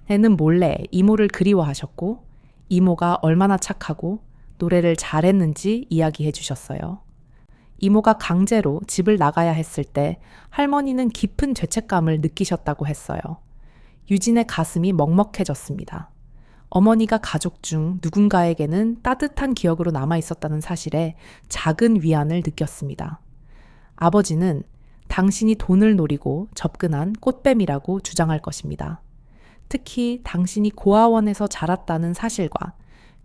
애는 몰래 이모를 그리워하셨고 이모가 얼마나 착하고 노래를 잘했는지 이야기해 주셨어요. 이모가 강제로 집을 나가야 했을 때 할머니는 깊은 죄책감을 느끼셨다고 했어요. 유진의 가슴이 먹먹해졌습니다. 어머니가 가족 중 누군가에게는 따뜻한 기억으로 남아 있었다는 사실에 작은 위안을 느꼈습니다. 아버지는 당신이 돈을 노리고 접근한 꽃뱀이라고 주장할 것입니다. 특히 당신이 고아원에서 자랐다는 사실과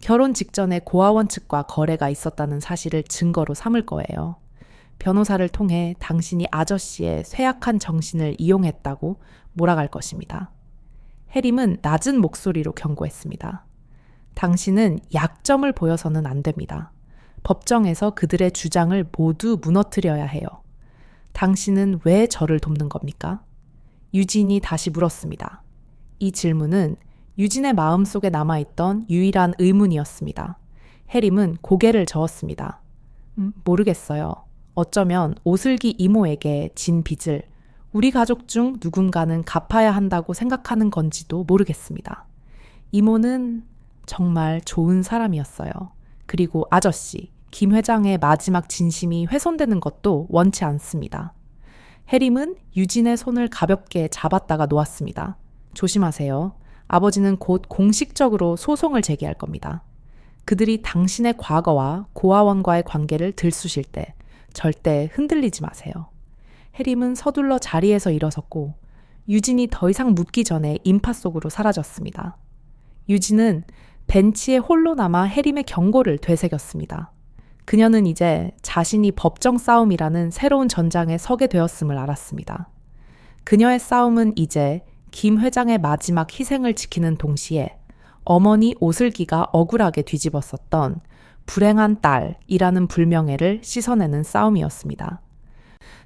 결혼 직전에 고아원 측과 거래가 있었다는 사실을 증거로 삼을 거예요. 변호사를 통해 당신이 아저씨의 쇠약한 정신을 이용했다고 몰아갈 것입니다. 혜림은 낮은 목소리로 경고했습니다. 당신은 약점을 보여서는 안 됩니다. 법정에서 그들의 주장을 모두 무너뜨려야 해요. 당신은 왜 저를 돕는 겁니까? 유진이 다시 물었습니다. 이 질문은 유진의 마음속에 남아있던 유일한 의문이었습니다. 혜림은 고개를 저었습니다. 모르겠어요. 어쩌면 오슬기 이모에게 진 빚을 우리 가족 중 누군가는 갚아야 한다고 생각하는 건지도 모르겠습니다. 이모는 정말 좋은 사람이었어요. 그리고 아저씨, 김 회장의 마지막 진심이 훼손되는 것도 원치 않습니다. 혜림은 유진의 손을 가볍게 잡았다가 놓았습니다. 조심하세요. 아버지는 곧 공식적으로 소송을 제기할 겁니다. 그들이 당신의 과거와 고아원과의 관계를 들쑤실 때 절대 흔들리지 마세요. 혜림은 서둘러 자리에서 일어섰고 유진이 더 이상 묻기 전에 인파 속으로 사라졌습니다. 유진은 벤치에 홀로 남아 혜림의 경고를 되새겼습니다. 그녀는 이제 자신이 법정 싸움이라는 새로운 전장에 서게 되었음을 알았습니다. 그녀의 싸움은 이제 김 회장의 마지막 희생을 지키는 동시에 어머니 오슬기가 억울하게 뒤집었었던 불행한 딸이라는 불명예를 씻어내는 싸움이었습니다.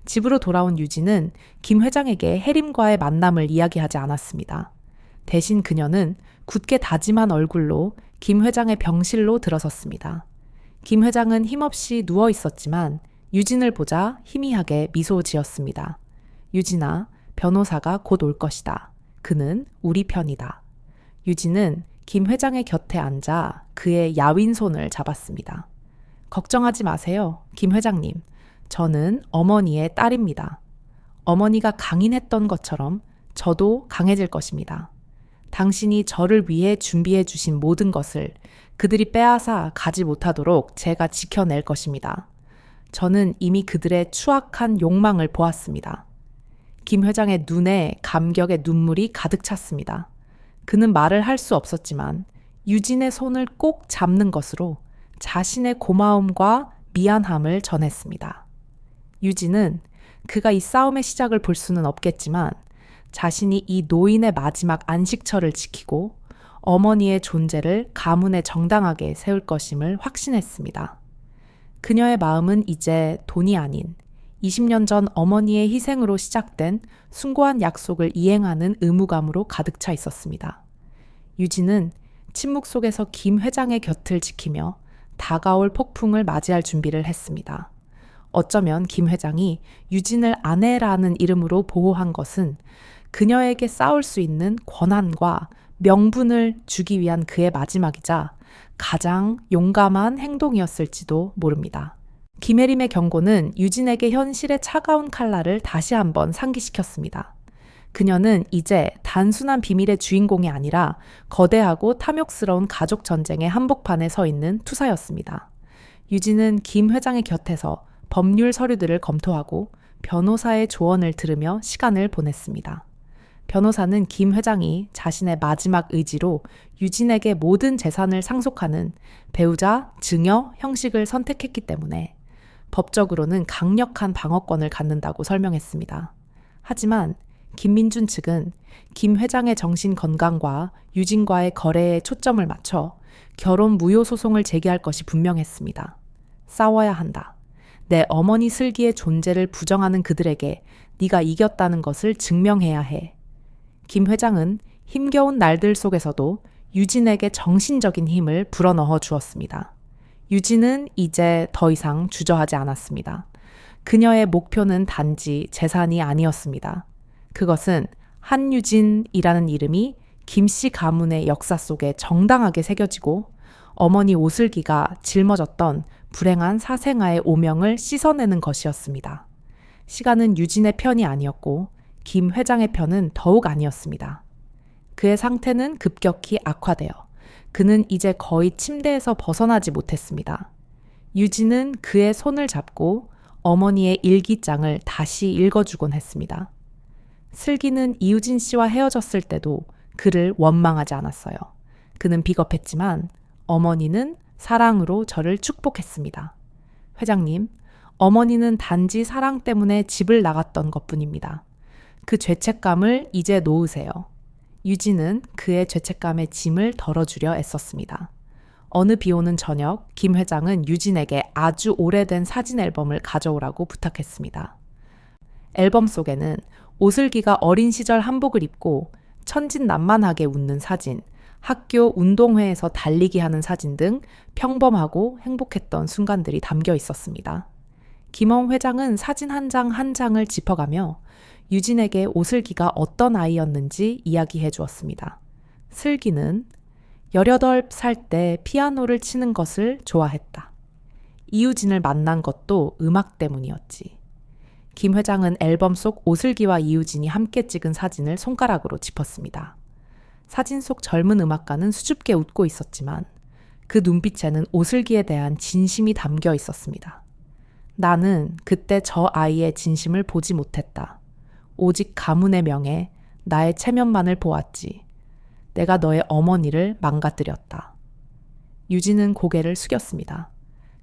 집으로 돌아온 유진은 김 회장에게 혜림과의 만남을 이야기하지 않았습니다. 대신 그녀는 굳게 다짐한 얼굴로 김 회장의 병실로 들어섰습니다. 김 회장은 힘없이 누워 있었지만 유진을 보자 희미하게 미소 지었습니다. 유진아, 변호사가 곧 올 것이다. 그는 우리 편이다. 유진은 김 회장의 곁에 앉아 그의 야윈 손을 잡았습니다. 걱정하지 마세요, 김 회장님. 저는 어머니의 딸입니다. 어머니가 강인했던 것처럼 저도 강해질 것입니다. 당신이 저를 위해 준비해 주신 모든 것을 그들이 빼앗아 가지 못하도록 제가 지켜낼 것입니다. 저는 이미 그들의 추악한 욕망을 보았습니다. 김 회장의 눈에 감격의 눈물이 가득 찼습니다. 그는 말을 할 수 없었지만 유진의 손을 꼭 잡는 것으로 자신의 고마움과 미안함을 전했습니다. 유진은 그가 이 싸움의 시작을 볼 수는 없겠지만 자신이 이 노인의 마지막 안식처를 지키고 어머니의 존재를 가문에 정당하게 세울 것임을 확신했습니다. 그녀의 마음은 이제 돈이 아닌 20년 전 어머니의 희생으로 시작된 숭고한 약속을 이행하는 의무감으로 가득 차 있었습니다. 유진은 침묵 속에서 김 회장의 곁을 지키며 다가올 폭풍을 맞이할 준비를 했습니다. 어쩌면 김 회장이 유진을 아내라는 이름으로 보호한 것은 그녀에게 싸울 수 있는 권한과 명분을 주기 위한 그의 마지막이자 가장 용감한 행동이었을지도 모릅니다. 김혜림의 경고는 유진에게 현실의 차가운 칼날을 다시 한번 상기시켰습니다. 그녀는 이제 단순한 비밀의 주인공이 아니라 거대하고 탐욕스러운 가족 전쟁의 한복판에 서 있는 투사였습니다. 유진은 김 회장의 곁에서 법률 서류들을 검토하고 변호사의 조언을 들으며 시간을 보냈습니다. 변호사는 김 회장이 자신의 마지막 의지로 유진에게 모든 재산을 상속하는 배우자, 증여 형식을 선택했기 때문에 법적으로는 강력한 방어권을 갖는다고 설명했습니다. 하지만 김민준 측은 김 회장의 정신 건강과 유진과의 거래에 초점을 맞춰 결혼 무효 소송을 제기할 것이 분명했습니다. 싸워야 한다. 내 어머니 슬기의 존재를 부정하는 그들에게 네가 이겼다는 것을 증명해야 해. 김 회장은 힘겨운 날들 속에서도 유진에게 정신적인 힘을 불어넣어 주었습니다. 유진은 이제 더 이상 주저하지 않았습니다. 그녀의 목표는 단지 재산이 아니었습니다. 그것은 한유진이라는 이름이 김씨 가문의 역사 속에 정당하게 새겨지고 어머니 오슬기가 짊어졌던 불행한 사생아의 오명을 씻어내는 것이었습니다. 시간은 유진의 편이 아니었고 김 회장의 편은 더욱 아니었습니다. 그의 상태는 급격히 악화되어 그는 이제 거의 침대에서 벗어나지 못했습니다. 유진은 그의 손을 잡고 어머니의 일기장을 다시 읽어주곤 했습니다. 슬기는 이유진 씨와 헤어졌을 때도 그를 원망하지 않았어요. 그는 비겁했지만 어머니는 사랑으로 저를 축복했습니다. 회장님, 어머니는 단지 사랑 때문에 집을 나갔던 것뿐입니다. 그 죄책감을 이제 놓으세요. 유진은 그의 죄책감의 짐을 덜어주려 애썼습니다. 어느 비 오는 저녁, 김 회장은 유진에게 아주 오래된 사진 앨범을 가져오라고 부탁했습니다. 앨범 속에는 오슬기가 어린 시절 한복을 입고 천진난만하게 웃는 사진, 학교 운동회에서 달리기 하는 사진 등 평범하고 행복했던 순간들이 담겨 있었습니다. 김홍 회장은 사진 한 장 한 장을 짚어가며 유진에게 오슬기가 어떤 아이였는지 이야기해 주었습니다. 슬기는 18살 때 피아노를 치는 것을 좋아했다. 이유진을 만난 것도 음악 때문이었지. 김 회장은 앨범 속 오슬기와 이유진이 함께 찍은 사진을 손가락으로 짚었습니다. 사진 속 젊은 음악가는 수줍게 웃고 있었지만 그 눈빛에는 오슬기에 대한 진심이 담겨 있었습니다. 나는 그때 저 아이의 진심을 보지 못했다. 오직 가문의 명예, 나의 체면만을 보았지. 내가 너의 어머니를 망가뜨렸다. 유진은 고개를 숙였습니다.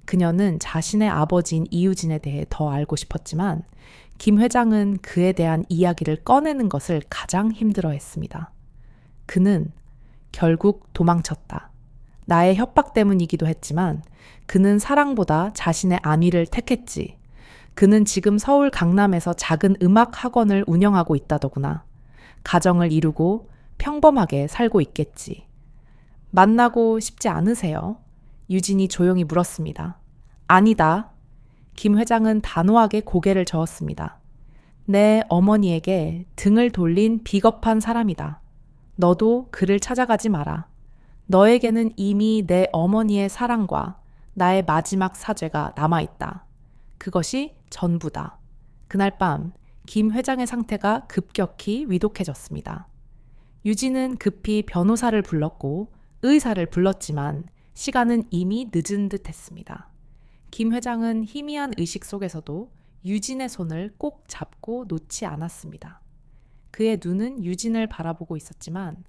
그녀는 자신의 아버지인 이유진에 대해 더 알고 싶었지만 김 회장은 그에 대한 이야기를 꺼내는 것을 가장 힘들어했습니다. 그는 결국 도망쳤다. 나의 협박 때문이기도 했지만 그는 사랑보다 자신의 안위를 택했지. 그는 지금 서울 강남에서 작은 음악 학원을 운영하고 있다더구나. 가정을 이루고 평범하게 살고 있겠지. 만나고 싶지 않으세요? 유진이 조용히 물었습니다. 아니다. 김 회장은 단호하게 고개를 저었습니다. 내 어머니에게 등을 돌린 비겁한 사람이다. 너도 그를 찾아가지 마라. 너에게는 이미 내 어머니의 사랑과 나의 마지막 사죄가 남아있다. 그것이 전부다. 그날 밤 김 회장의 상태가 급격히 위독해졌습니다. 유진은 급히 변호사를 불렀고 의사를 불렀지만 시간은 이미 늦은 듯 했습니다. 김 회장은 희미한 의식 속에서도 유진의 손을 꼭 잡고 놓지 않았습니다. 그의 눈은 유진을 바라보고 있었지만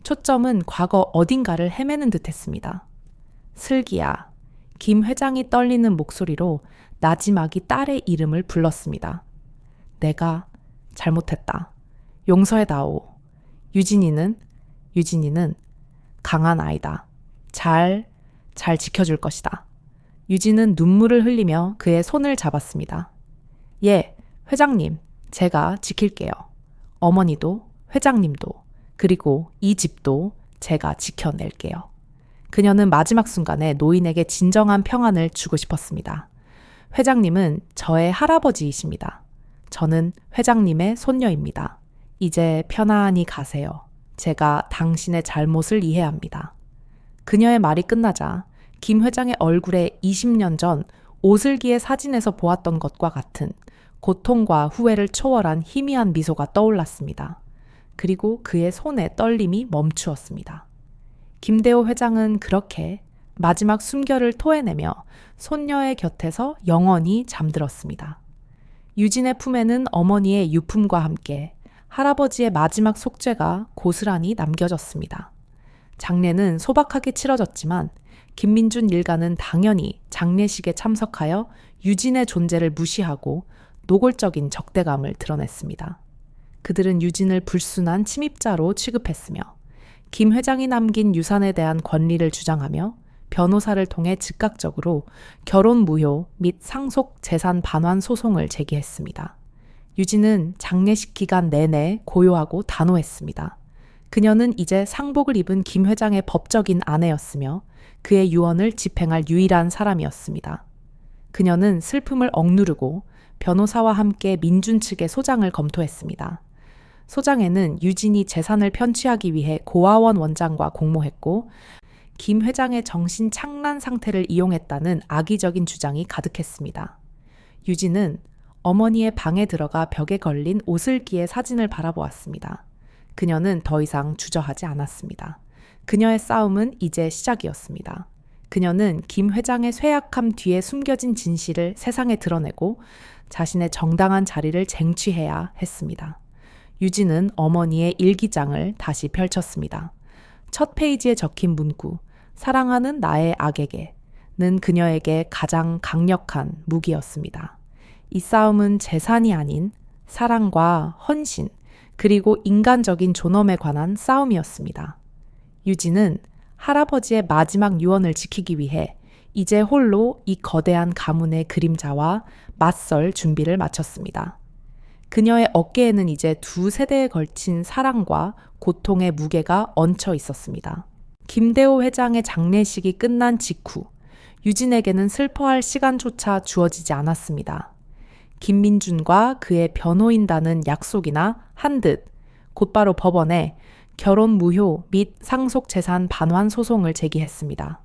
초점은 과거 어딘가를 헤매는 듯 했습니다. 슬기야, 김 회장이 떨리는 목소리로 나지막이 딸의 이름을 불렀습니다. 내가 잘못했다. 용서해다오. 유진이는 강한 아이다. 잘 지켜줄 것이다. 유진은 눈물을 흘리며 그의 손을 잡았습니다. 예, 회장님, 제가 지킬게요. 어머니도, 회장님도, 그리고 이 집도 제가 지켜낼게요. 그녀는 마지막 순간에 노인에게 진정한 평안을 주고 싶었습니다. 회장님은 저의 할아버지이십니다. 저는 회장님의 손녀입니다. 이제 편안히 가세요. 제가 당신의 잘못을 이해합니다. 그녀의 말이 끝나자 김 회장의 얼굴에 20년 전 오슬기의 사진에서 보았던 것과 같은 고통과 후회를 초월한 희미한 미소가 떠올랐습니다. 그리고 그의 손의 떨림이 멈추었습니다. 김대호 회장은 그렇게 마지막 숨결을 토해내며 손녀의 곁에서 영원히 잠들었습니다. 유진의 품에는 어머니의 유품과 함께 할아버지의 마지막 속죄가 고스란히 남겨졌습니다. 장례는 소박하게 치러졌지만 김민준 일가는 당연히 장례식에 참석하여 유진의 존재를 무시하고 노골적인 적대감을 드러냈습니다. 그들은 유진을 불순한 침입자로 취급했으며 김 회장이 남긴 유산에 대한 권리를 주장하며 변호사를 통해 즉각적으로 결혼 무효 및 상속 재산 반환 소송을 제기했습니다. 유진은 장례식 기간 내내 고요하고 단호했습니다. 그녀는 이제 상복을 입은 김 회장의 법적인 아내였으며 그의 유언을 집행할 유일한 사람이었습니다. 그녀는 슬픔을 억누르고 변호사와 함께 민준 측의 소장을 검토했습니다. 소장에는 유진이 재산을 편취하기 위해 고아원 원장과 공모했고 김 회장의 정신 착란 상태를 이용했다는 악의적인 주장이 가득했습니다. 유진은 어머니의 방에 들어가 벽에 걸린 오슬기의 사진을 바라보았습니다. 그녀는 더 이상 주저하지 않았습니다. 그녀의 싸움은 이제 시작이었습니다. 그녀는 김 회장의 쇠약함 뒤에 숨겨진 진실을 세상에 드러내고 자신의 정당한 자리를 쟁취해야 했습니다. 유진은 어머니의 일기장을 다시 펼쳤습니다. 첫 페이지에 적힌 문구, 사랑하는 나의 악에게는 그녀에게 가장 강력한 무기였습니다. 이 싸움은 재산이 아닌 사랑과 헌신, 그리고 인간적인 존엄에 관한 싸움이었습니다. 유진은 할아버지의 마지막 유언을 지키기 위해 이제 홀로 이 거대한 가문의 그림자와 맞설 준비를 마쳤습니다. 그녀의 어깨에는 이제 두 세대에 걸친 사랑과 고통의 무게가 얹혀 있었습니다. 김대호 회장의 장례식이 끝난 직후 유진에게는 슬퍼할 시간조차 주어지지 않았습니다. 김민준과 그의 변호인단은 약속이나 한 듯 곧바로 법원에 결혼 무효 및 상속 재산 반환 소송을 제기했습니다.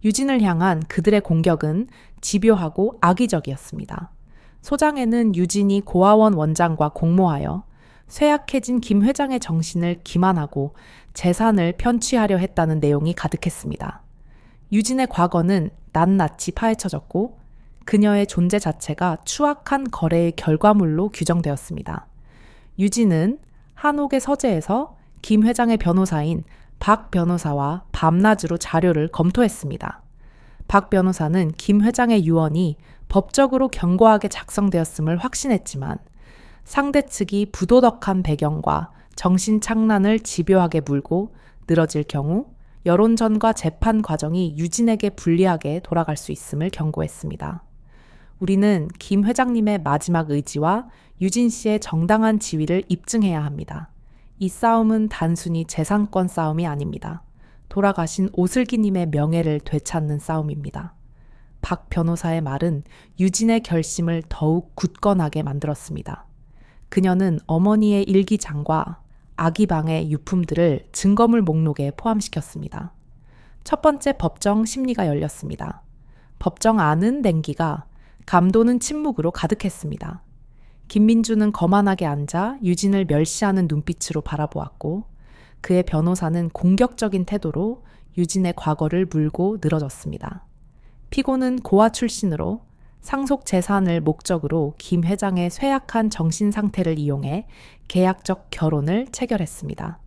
유진을 향한 그들의 공격은 집요하고 악의적이었습니다. 소장에는 유진이 고아원 원장과 공모하여 쇠약해진 김 회장의 정신을 기만하고 재산을 편취하려 했다는 내용이 가득했습니다. 유진의 과거는 낱낱이 파헤쳐졌고 그녀의 존재 자체가 추악한 거래의 결과물로 규정되었습니다. 유진은 한옥의 서재에서 김 회장의 변호사인 박 변호사와 밤낮으로 자료를 검토했습니다. 박 변호사는 김 회장의 유언이 법적으로 견고하게 작성되었음을 확신했지만 상대 측이 부도덕한 배경과 정신착란을 집요하게 물고 늘어질 경우 여론전과 재판 과정이 유진에게 불리하게 돌아갈 수 있음을 경고했습니다. 우리는 김 회장님의 마지막 의지와 유진 씨의 정당한 지위를 입증해야 합니다. 이 싸움은 단순히 재산권 싸움이 아닙니다. 돌아가신 오슬기님의 명예를 되찾는 싸움입니다. 박 변호사의 말은 유진의 결심을 더욱 굳건하게 만들었습니다. 그녀는 어머니의 일기장과 아기 방의 유품들을 증거물 목록에 포함시켰습니다. 첫 번째 법정 심리가 열렸습니다. 법정 안은 냉기가, 감도는 침묵으로 가득했습니다. 김민주는 거만하게 앉아 유진을 멸시하는 눈빛으로 바라보았고 그의 변호사는 공격적인 태도로 유진의 과거를 물고 늘어졌습니다. 피고는 고아 출신으로 상속 재산을 목적으로 김 회장의 쇠약한 정신 상태를 이용해 계약적 결혼을 체결했습니다.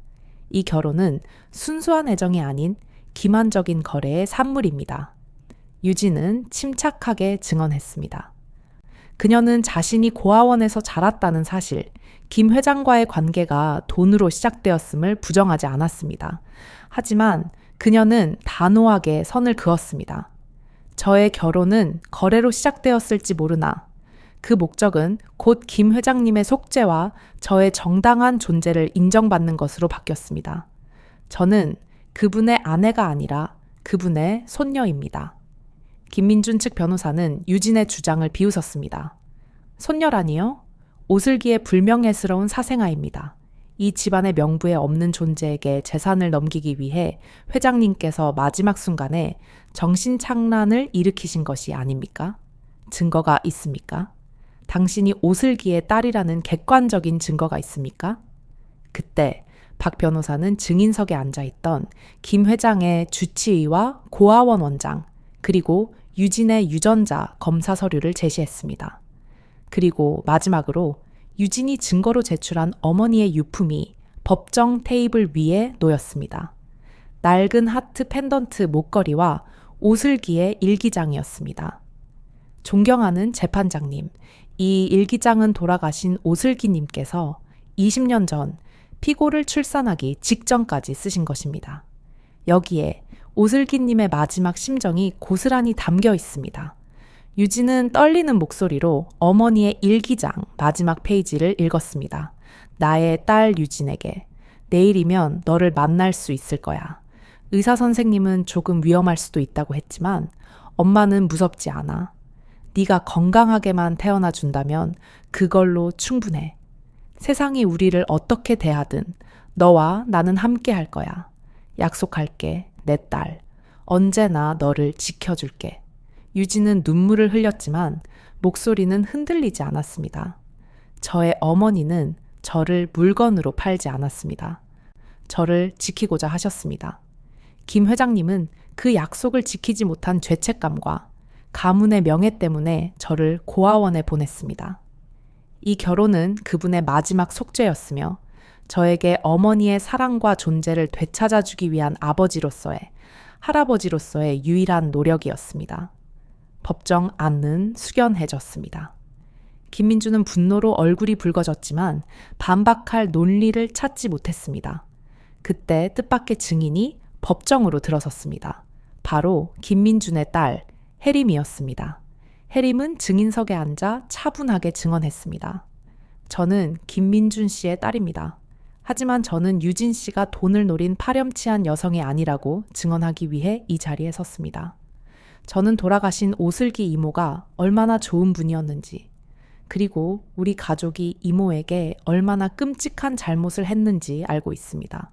이 결혼은 순수한 애정이 아닌 기만적인 거래의 산물입니다. 유진은 침착하게 증언했습니다. 그녀는 자신이 고아원에서 자랐다는 사실, 김 회장과의 관계가 돈으로 시작되었음을 부정하지 않았습니다. 하지만 그녀는 단호하게 선을 그었습니다. 저의 결혼은 거래로 시작되었을지 모르나 그 목적은 곧 김 회장님의 속죄와 저의 정당한 존재를 인정받는 것으로 바뀌었습니다. 저는 그분의 아내가 아니라 그분의 손녀입니다. 김민준 측 변호사는 유진의 주장을 비웃었습니다. 손녀라니요? 오슬기의 불명예스러운 사생아입니다. 이 집안의 명부에 없는 존재에게 재산을 넘기기 위해 회장님께서 마지막 순간에 정신착란을 일으키신 것이 아닙니까? 증거가 있습니까? 당신이 오슬기의 딸이라는 객관적인 증거가 있습니까? 그때 박 변호사는 증인석에 앉아있던 김 회장의 주치의와 고아원 원장, 그리고 유진의 유전자 검사 서류를 제시했습니다. 그리고 마지막으로 유진이 증거로 제출한 어머니의 유품이 법정 테이블 위에 놓였습니다. 낡은 하트 펜던트 목걸이와 오슬기의 일기장이었습니다. 존경하는 재판장님, 이 일기장은 돌아가신 오슬기님께서 20년 전 피고를 출산하기 직전까지 쓰신 것입니다. 여기에 오슬기님의 마지막 심정이 고스란히 담겨 있습니다. 유진은 떨리는 목소리로 어머니의 일기장 마지막 페이지를 읽었습니다. 나의 딸 유진에게 내일이면 너를 만날 수 있을 거야. 의사 선생님은 조금 위험할 수도 있다고 했지만 엄마는 무섭지 않아. 네가 건강하게만 태어나 준다면 그걸로 충분해. 세상이 우리를 어떻게 대하든 너와 나는 함께 할 거야. 약속할게, 내 딸. 언제나 너를 지켜줄게. 유진은 눈물을 흘렸지만 목소리는 흔들리지 않았습니다. 저의 어머니는 저를 물건으로 팔지 않았습니다. 저를 지키고자 하셨습니다. 김 회장님은 그 약속을 지키지 못한 죄책감과 가문의 명예 때문에 저를 고아원에 보냈습니다. 이 결혼은 그분의 마지막 속죄였으며 저에게 어머니의 사랑과 존재를 되찾아주기 위한 아버지로서의, 할아버지로서의 유일한 노력이었습니다. 법정 안은 숙연해졌습니다. 김민주는 분노로 얼굴이 붉어졌지만 반박할 논리를 찾지 못했습니다. 그때 뜻밖의 증인이 법정으로 들어섰습니다. 바로 김민준의 딸 혜림이었습니다. 혜림은 증인석에 앉아 차분하게 증언했습니다. 저는 김민준 씨의 딸입니다. 하지만 저는 유진 씨가 돈을 노린 파렴치한 여성이 아니라고 증언하기 위해 이 자리에 섰습니다. 저는 돌아가신 오슬기 이모가 얼마나 좋은 분이었는지, 그리고 우리 가족이 이모에게 얼마나 끔찍한 잘못을 했는지 알고 있습니다.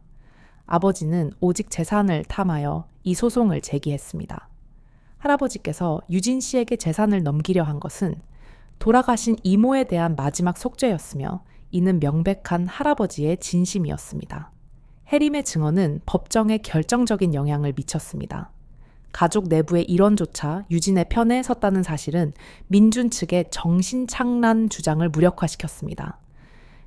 아버지는 오직 재산을 탐하여 이 소송을 제기했습니다. 할아버지께서 유진 씨에게 재산을 넘기려 한 것은 돌아가신 이모에 대한 마지막 속죄였으며 이는 명백한 할아버지의 진심이었습니다. 혜림의 증언은 법정에 결정적인 영향을 미쳤습니다. 가족 내부의 일원조차 유진의 편에 섰다는 사실은 민준 측의 정신착란 주장을 무력화시켰습니다.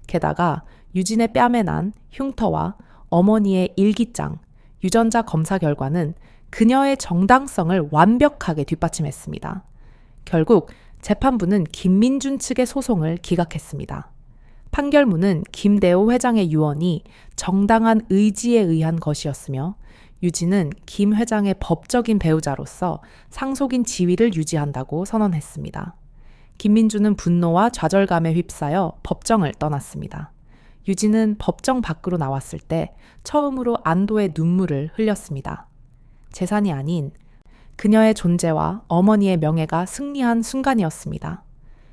게다가 유진의 뺨에 난 흉터와 어머니의 일기장, 유전자 검사 결과는 그녀의 정당성을 완벽하게 뒷받침했습니다. 결국 재판부는 김민준 측의 소송을 기각했습니다. 판결문은 김대호 회장의 유언이 정당한 의지에 의한 것이었으며 유진은 김 회장의 법적인 배우자로서 상속인 지위를 유지한다고 선언했습니다. 김민주는 분노와 좌절감에 휩싸여 법정을 떠났습니다. 유진은 법정 밖으로 나왔을 때 처음으로 안도의 눈물을 흘렸습니다. 재산이 아닌 그녀의 존재와 어머니의 명예가 승리한 순간이었습니다.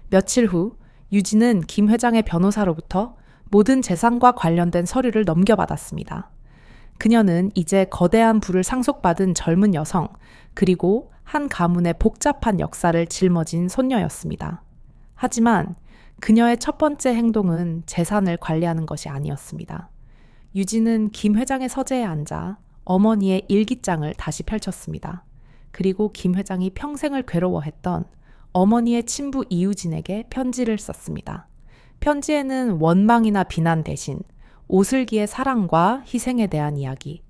며칠 후 유진은 김 회장의 변호사로부터 모든 재산과 관련된 서류를 넘겨받았습니다. 그녀는 이제 거대한 부를 상속받은 젊은 여성, 그리고 한 가문의 복잡한 역사를 짊어진 손녀였습니다. 하지만 그녀의 첫 번째 행동은 재산을 관리하는 것이 아니었습니다. 유진은 김 회장의 서재에 앉아 어머니의 일기장을 다시 펼쳤습니다. 그리고 김 회장이 평생을 괴로워했던 어머니의 친부 이유진에게 편지를 썼습니다. 편지에는 원망이나 비난 대신 오슬기의 사랑과 희생에 대한 이야기,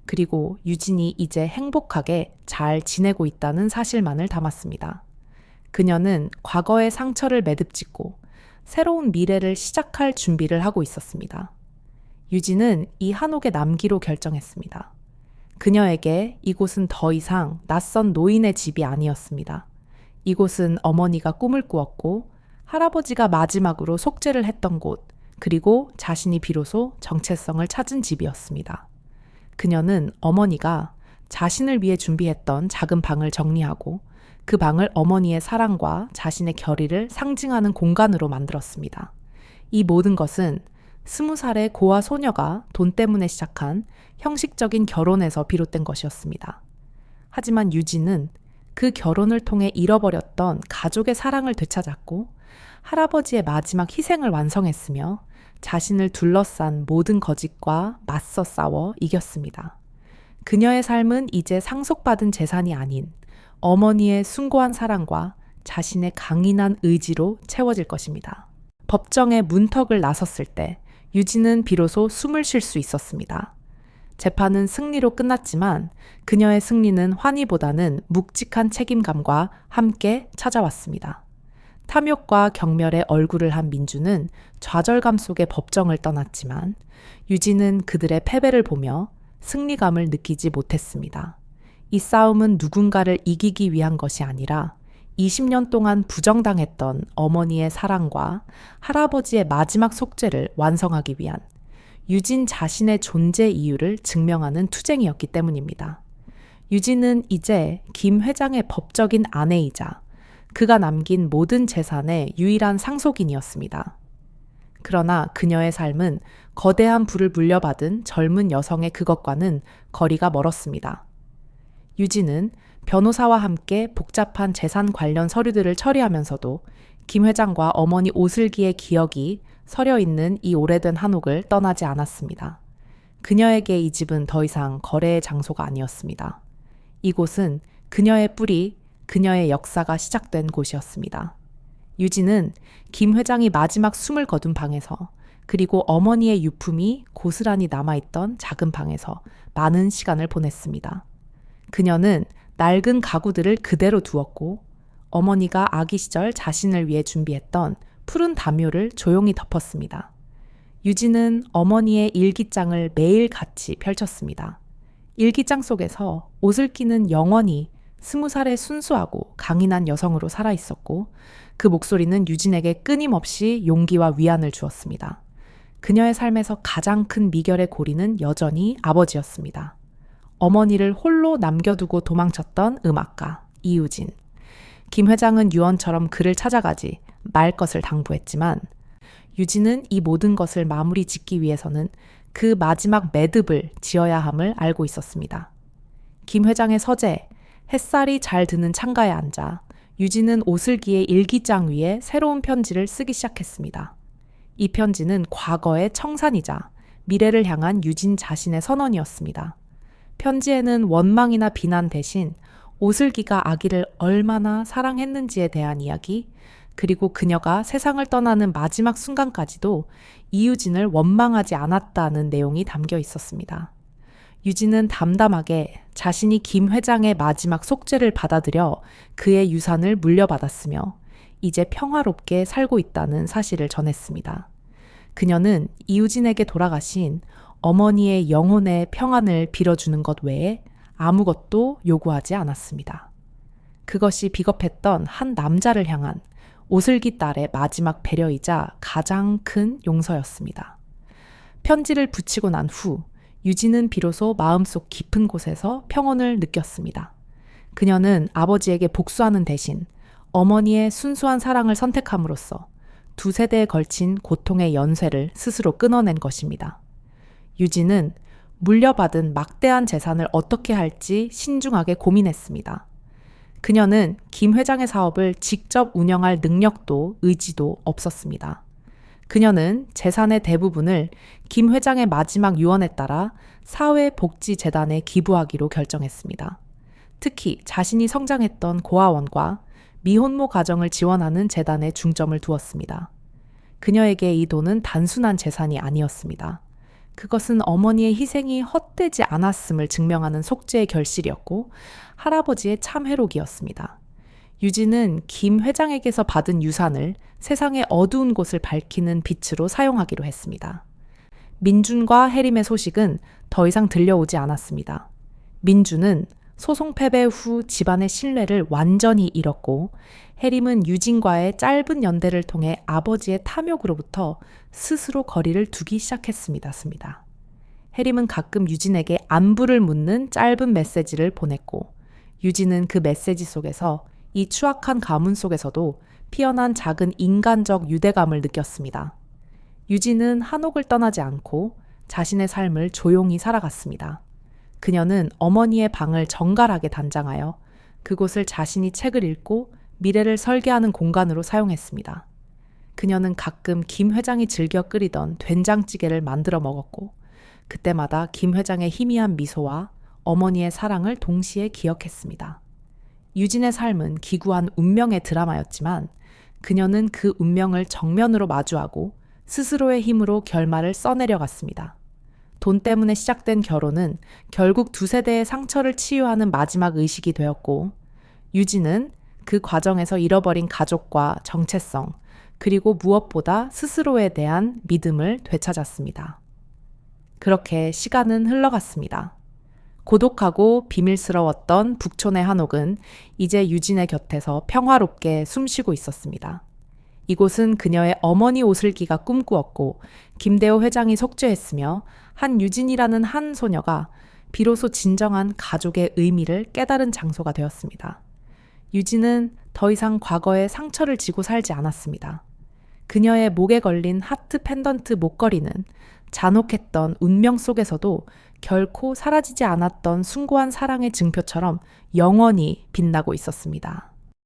그리고 유진이 이제 행복하게 잘 지내고 있다는 사실만을 담았습니다. 그녀는 과거의 상처를 매듭짓고 새로운 미래를 시작할 준비를 하고 있었습니다. 유진은 이 한옥에 남기로 결정했습니다. 그녀에게 이곳은 더 이상 낯선 노인의 집이 아니었습니다. 이곳은 어머니가 꿈을 꾸었고 할아버지가 마지막으로 속죄를 했던 곳, 그리고 자신이 비로소 정체성을 찾은 집이었습니다. 그녀는 어머니가 자신을 위해 준비했던 작은 방을 정리하고 그 방을 어머니의 사랑과 자신의 결의를 상징하는 공간으로 만들었습니다. 이 모든 것은 20살의 고아 소녀가 돈 때문에 시작한 형식적인 결혼에서 비롯된 것이었습니다. 하지만 유진은 그 결혼을 통해 잃어버렸던 가족의 사랑을 되찾았고 할아버지의 마지막 희생을 완성했으며 자신을 둘러싼 모든 거짓과 맞서 싸워 이겼습니다. 그녀의 삶은 이제 상속받은 재산이 아닌 어머니의 숭고한 사랑과 자신의 강인한 의지로 채워질 것입니다. 법정의 문턱을 나섰을 때 유진은 비로소 숨을 쉴 수 있었습니다. 재판은 승리로 끝났지만 그녀의 승리는 환희보다는 묵직한 책임감과 함께 찾아왔습니다. 탐욕과 경멸에 얼굴을 한 민주는 좌절감 속에 법정을 떠났지만 유진은 그들의 패배를 보며 승리감을 느끼지 못했습니다. 이 싸움은 누군가를 이기기 위한 것이 아니라 20년 동안 부정당했던 어머니의 사랑과 할아버지의 마지막 속죄를 완성하기 위한 유진 자신의 존재 이유를 증명하는 투쟁이었기 때문입니다. 유진은 이제 김 회장의 법적인 아내이자 그가 남긴 모든 재산의 유일한 상속인이었습니다. 그러나 그녀의 삶은 거대한 부를 물려받은 젊은 여성의 그것과는 거리가 멀었습니다. 유진은 변호사와 함께 복잡한 재산 관련 서류들을 처리하면서도 김 회장과 어머니 오슬기의 기억이 서려 있는 이 오래된 한옥을 떠나지 않았습니다. 그녀에게 이 집은 더 이상 거래의 장소가 아니었습니다. 이곳은 그녀의 뿌리, 그녀의 역사가 시작된 곳이었습니다. 유진은 김 회장이 마지막 숨을 거둔 방에서 그리고 어머니의 유품이 고스란히 남아있던 작은 방에서 많은 시간을 보냈습니다. 그녀는 낡은 가구들을 그대로 두었고 어머니가 아기 시절 자신을 위해 준비했던 푸른 담요를 조용히 덮었습니다. 유진은 어머니의 일기장을 매일 같이 펼쳤습니다. 일기장 속에서 오슬기는 영원히 20살의 순수하고 강인한 여성으로 살아있었고 그 목소리는 유진에게 끊임없이 용기와 위안을 주었습니다. 그녀의 삶에서 가장 큰 미결의 고리는 여전히 아버지였습니다. 어머니를 홀로 남겨두고 도망쳤던 음악가 이유진. 김 회장은 유언처럼 그를 찾아가지 말 것을 당부했지만 유진은 이 모든 것을 마무리 짓기 위해서는 그 마지막 매듭을 지어야 함을 알고 있었습니다. 김 회장의 서재, 햇살이 잘 드는 창가에 앉아 유진은 오슬기의 일기장 위에 새로운 편지를 쓰기 시작했습니다. 이 편지는 과거의 청산이자 미래를 향한 유진 자신의 선언이었습니다. 편지에는 원망이나 비난 대신 오슬기가 아기를 얼마나 사랑했는지에 대한 이야기, 그리고 그녀가 세상을 떠나는 마지막 순간까지도 이유진을 원망하지 않았다는 내용이 담겨 있었습니다. 유진은 담담하게 자신이 김 회장의 마지막 속죄를 받아들여 그의 유산을 물려받았으며 이제 평화롭게 살고 있다는 사실을 전했습니다. 그녀는 이유진에게 돌아가신 어머니의 영혼의 평안을 빌어주는 것 외에 아무것도 요구하지 않았습니다. 그것이 비겁했던 한 남자를 향한 오슬기 딸의 마지막 배려이자 가장 큰 용서였습니다. 편지를 붙이고 난 후 유진은 비로소 마음속 깊은 곳에서 평온을 느꼈습니다. 그녀는 아버지에게 복수하는 대신 어머니의 순수한 사랑을 선택함으로써 두 세대에 걸친 고통의 연쇄를 스스로 끊어낸 것입니다. 유진은 물려받은 막대한 재산을 어떻게 할지 신중하게 고민했습니다. 그녀는 김 회장의 사업을 직접 운영할 능력도 의지도 없었습니다. 그녀는 재산의 대부분을 김 회장의 마지막 유언에 따라 사회복지재단에 기부하기로 결정했습니다. 특히 자신이 성장했던 고아원과 미혼모 가정을 지원하는 재단에 중점을 두었습니다. 그녀에게 이 돈은 단순한 재산이 아니었습니다. 그것은 어머니의 희생이 헛되지 않았음을 증명하는 속죄의 결실이었고 할아버지의 참 회록이었습니다. 유진은 김 회장에게서 받은 유산을 세상의 어두운 곳을 밝히는 빛으로 사용하기로 했습니다. 민준과 혜림의 소식은 더 이상 들려오지 않았습니다. 민준은 소송 패배 후 집안의 신뢰를 완전히 잃었고 혜림은 유진과의 짧은 연대를 통해 아버지의 탐욕으로부터 스스로 거리를 두기 시작했습니다. 혜림은 가끔 유진에게 안부를 묻는 짧은 메시지를 보냈고 유진은 그 메시지 속에서 이 추악한 가문 속에서도 피어난 작은 인간적 유대감을 느꼈습니다. 유진은 한옥을 떠나지 않고 자신의 삶을 조용히 살아갔습니다. 그녀는 어머니의 방을 정갈하게 단장하여 그곳을 자신이 책을 읽고 미래를 설계하는 공간으로 사용했습니다. 그녀는 가끔 김 회장이 즐겨 끓이던 된장찌개를 만들어 먹었고 그때마다 김 회장의 희미한 미소와 어머니의 사랑을 동시에 기억했습니다. 유진의 삶은 기구한 운명의 드라마였지만 그녀는 그 운명을 정면으로 마주하고 스스로의 힘으로 결말을 써내려갔습니다. 돈 때문에 시작된 결혼은 결국 두 세대의 상처를 치유하는 마지막 의식이 되었고 유진은 그 과정에서 잃어버린 가족과 정체성 그리고 무엇보다 스스로에 대한 믿음을 되찾았습니다. 그렇게 시간은 흘러갔습니다. 고독하고 비밀스러웠던 북촌의 한옥은 이제 유진의 곁에서 평화롭게 숨쉬고 있었습니다. 이곳은 그녀의 어머니 오슬기가 꿈꾸었고 김대호 회장이 속죄했으며 한유진이라는 한 소녀가 비로소 진정한 가족의 의미를 깨달은 장소가 되었습니다. 유진은 더 이상 과거의 상처를 지고 살지 않았습니다. 그녀의 목에 걸린 하트 펜던트 목걸이는 잔혹했던 운명 속에서도 결코 사라지지 않았던 숭고한 사랑의 증표처럼 영원히 빛나고 있었습니다.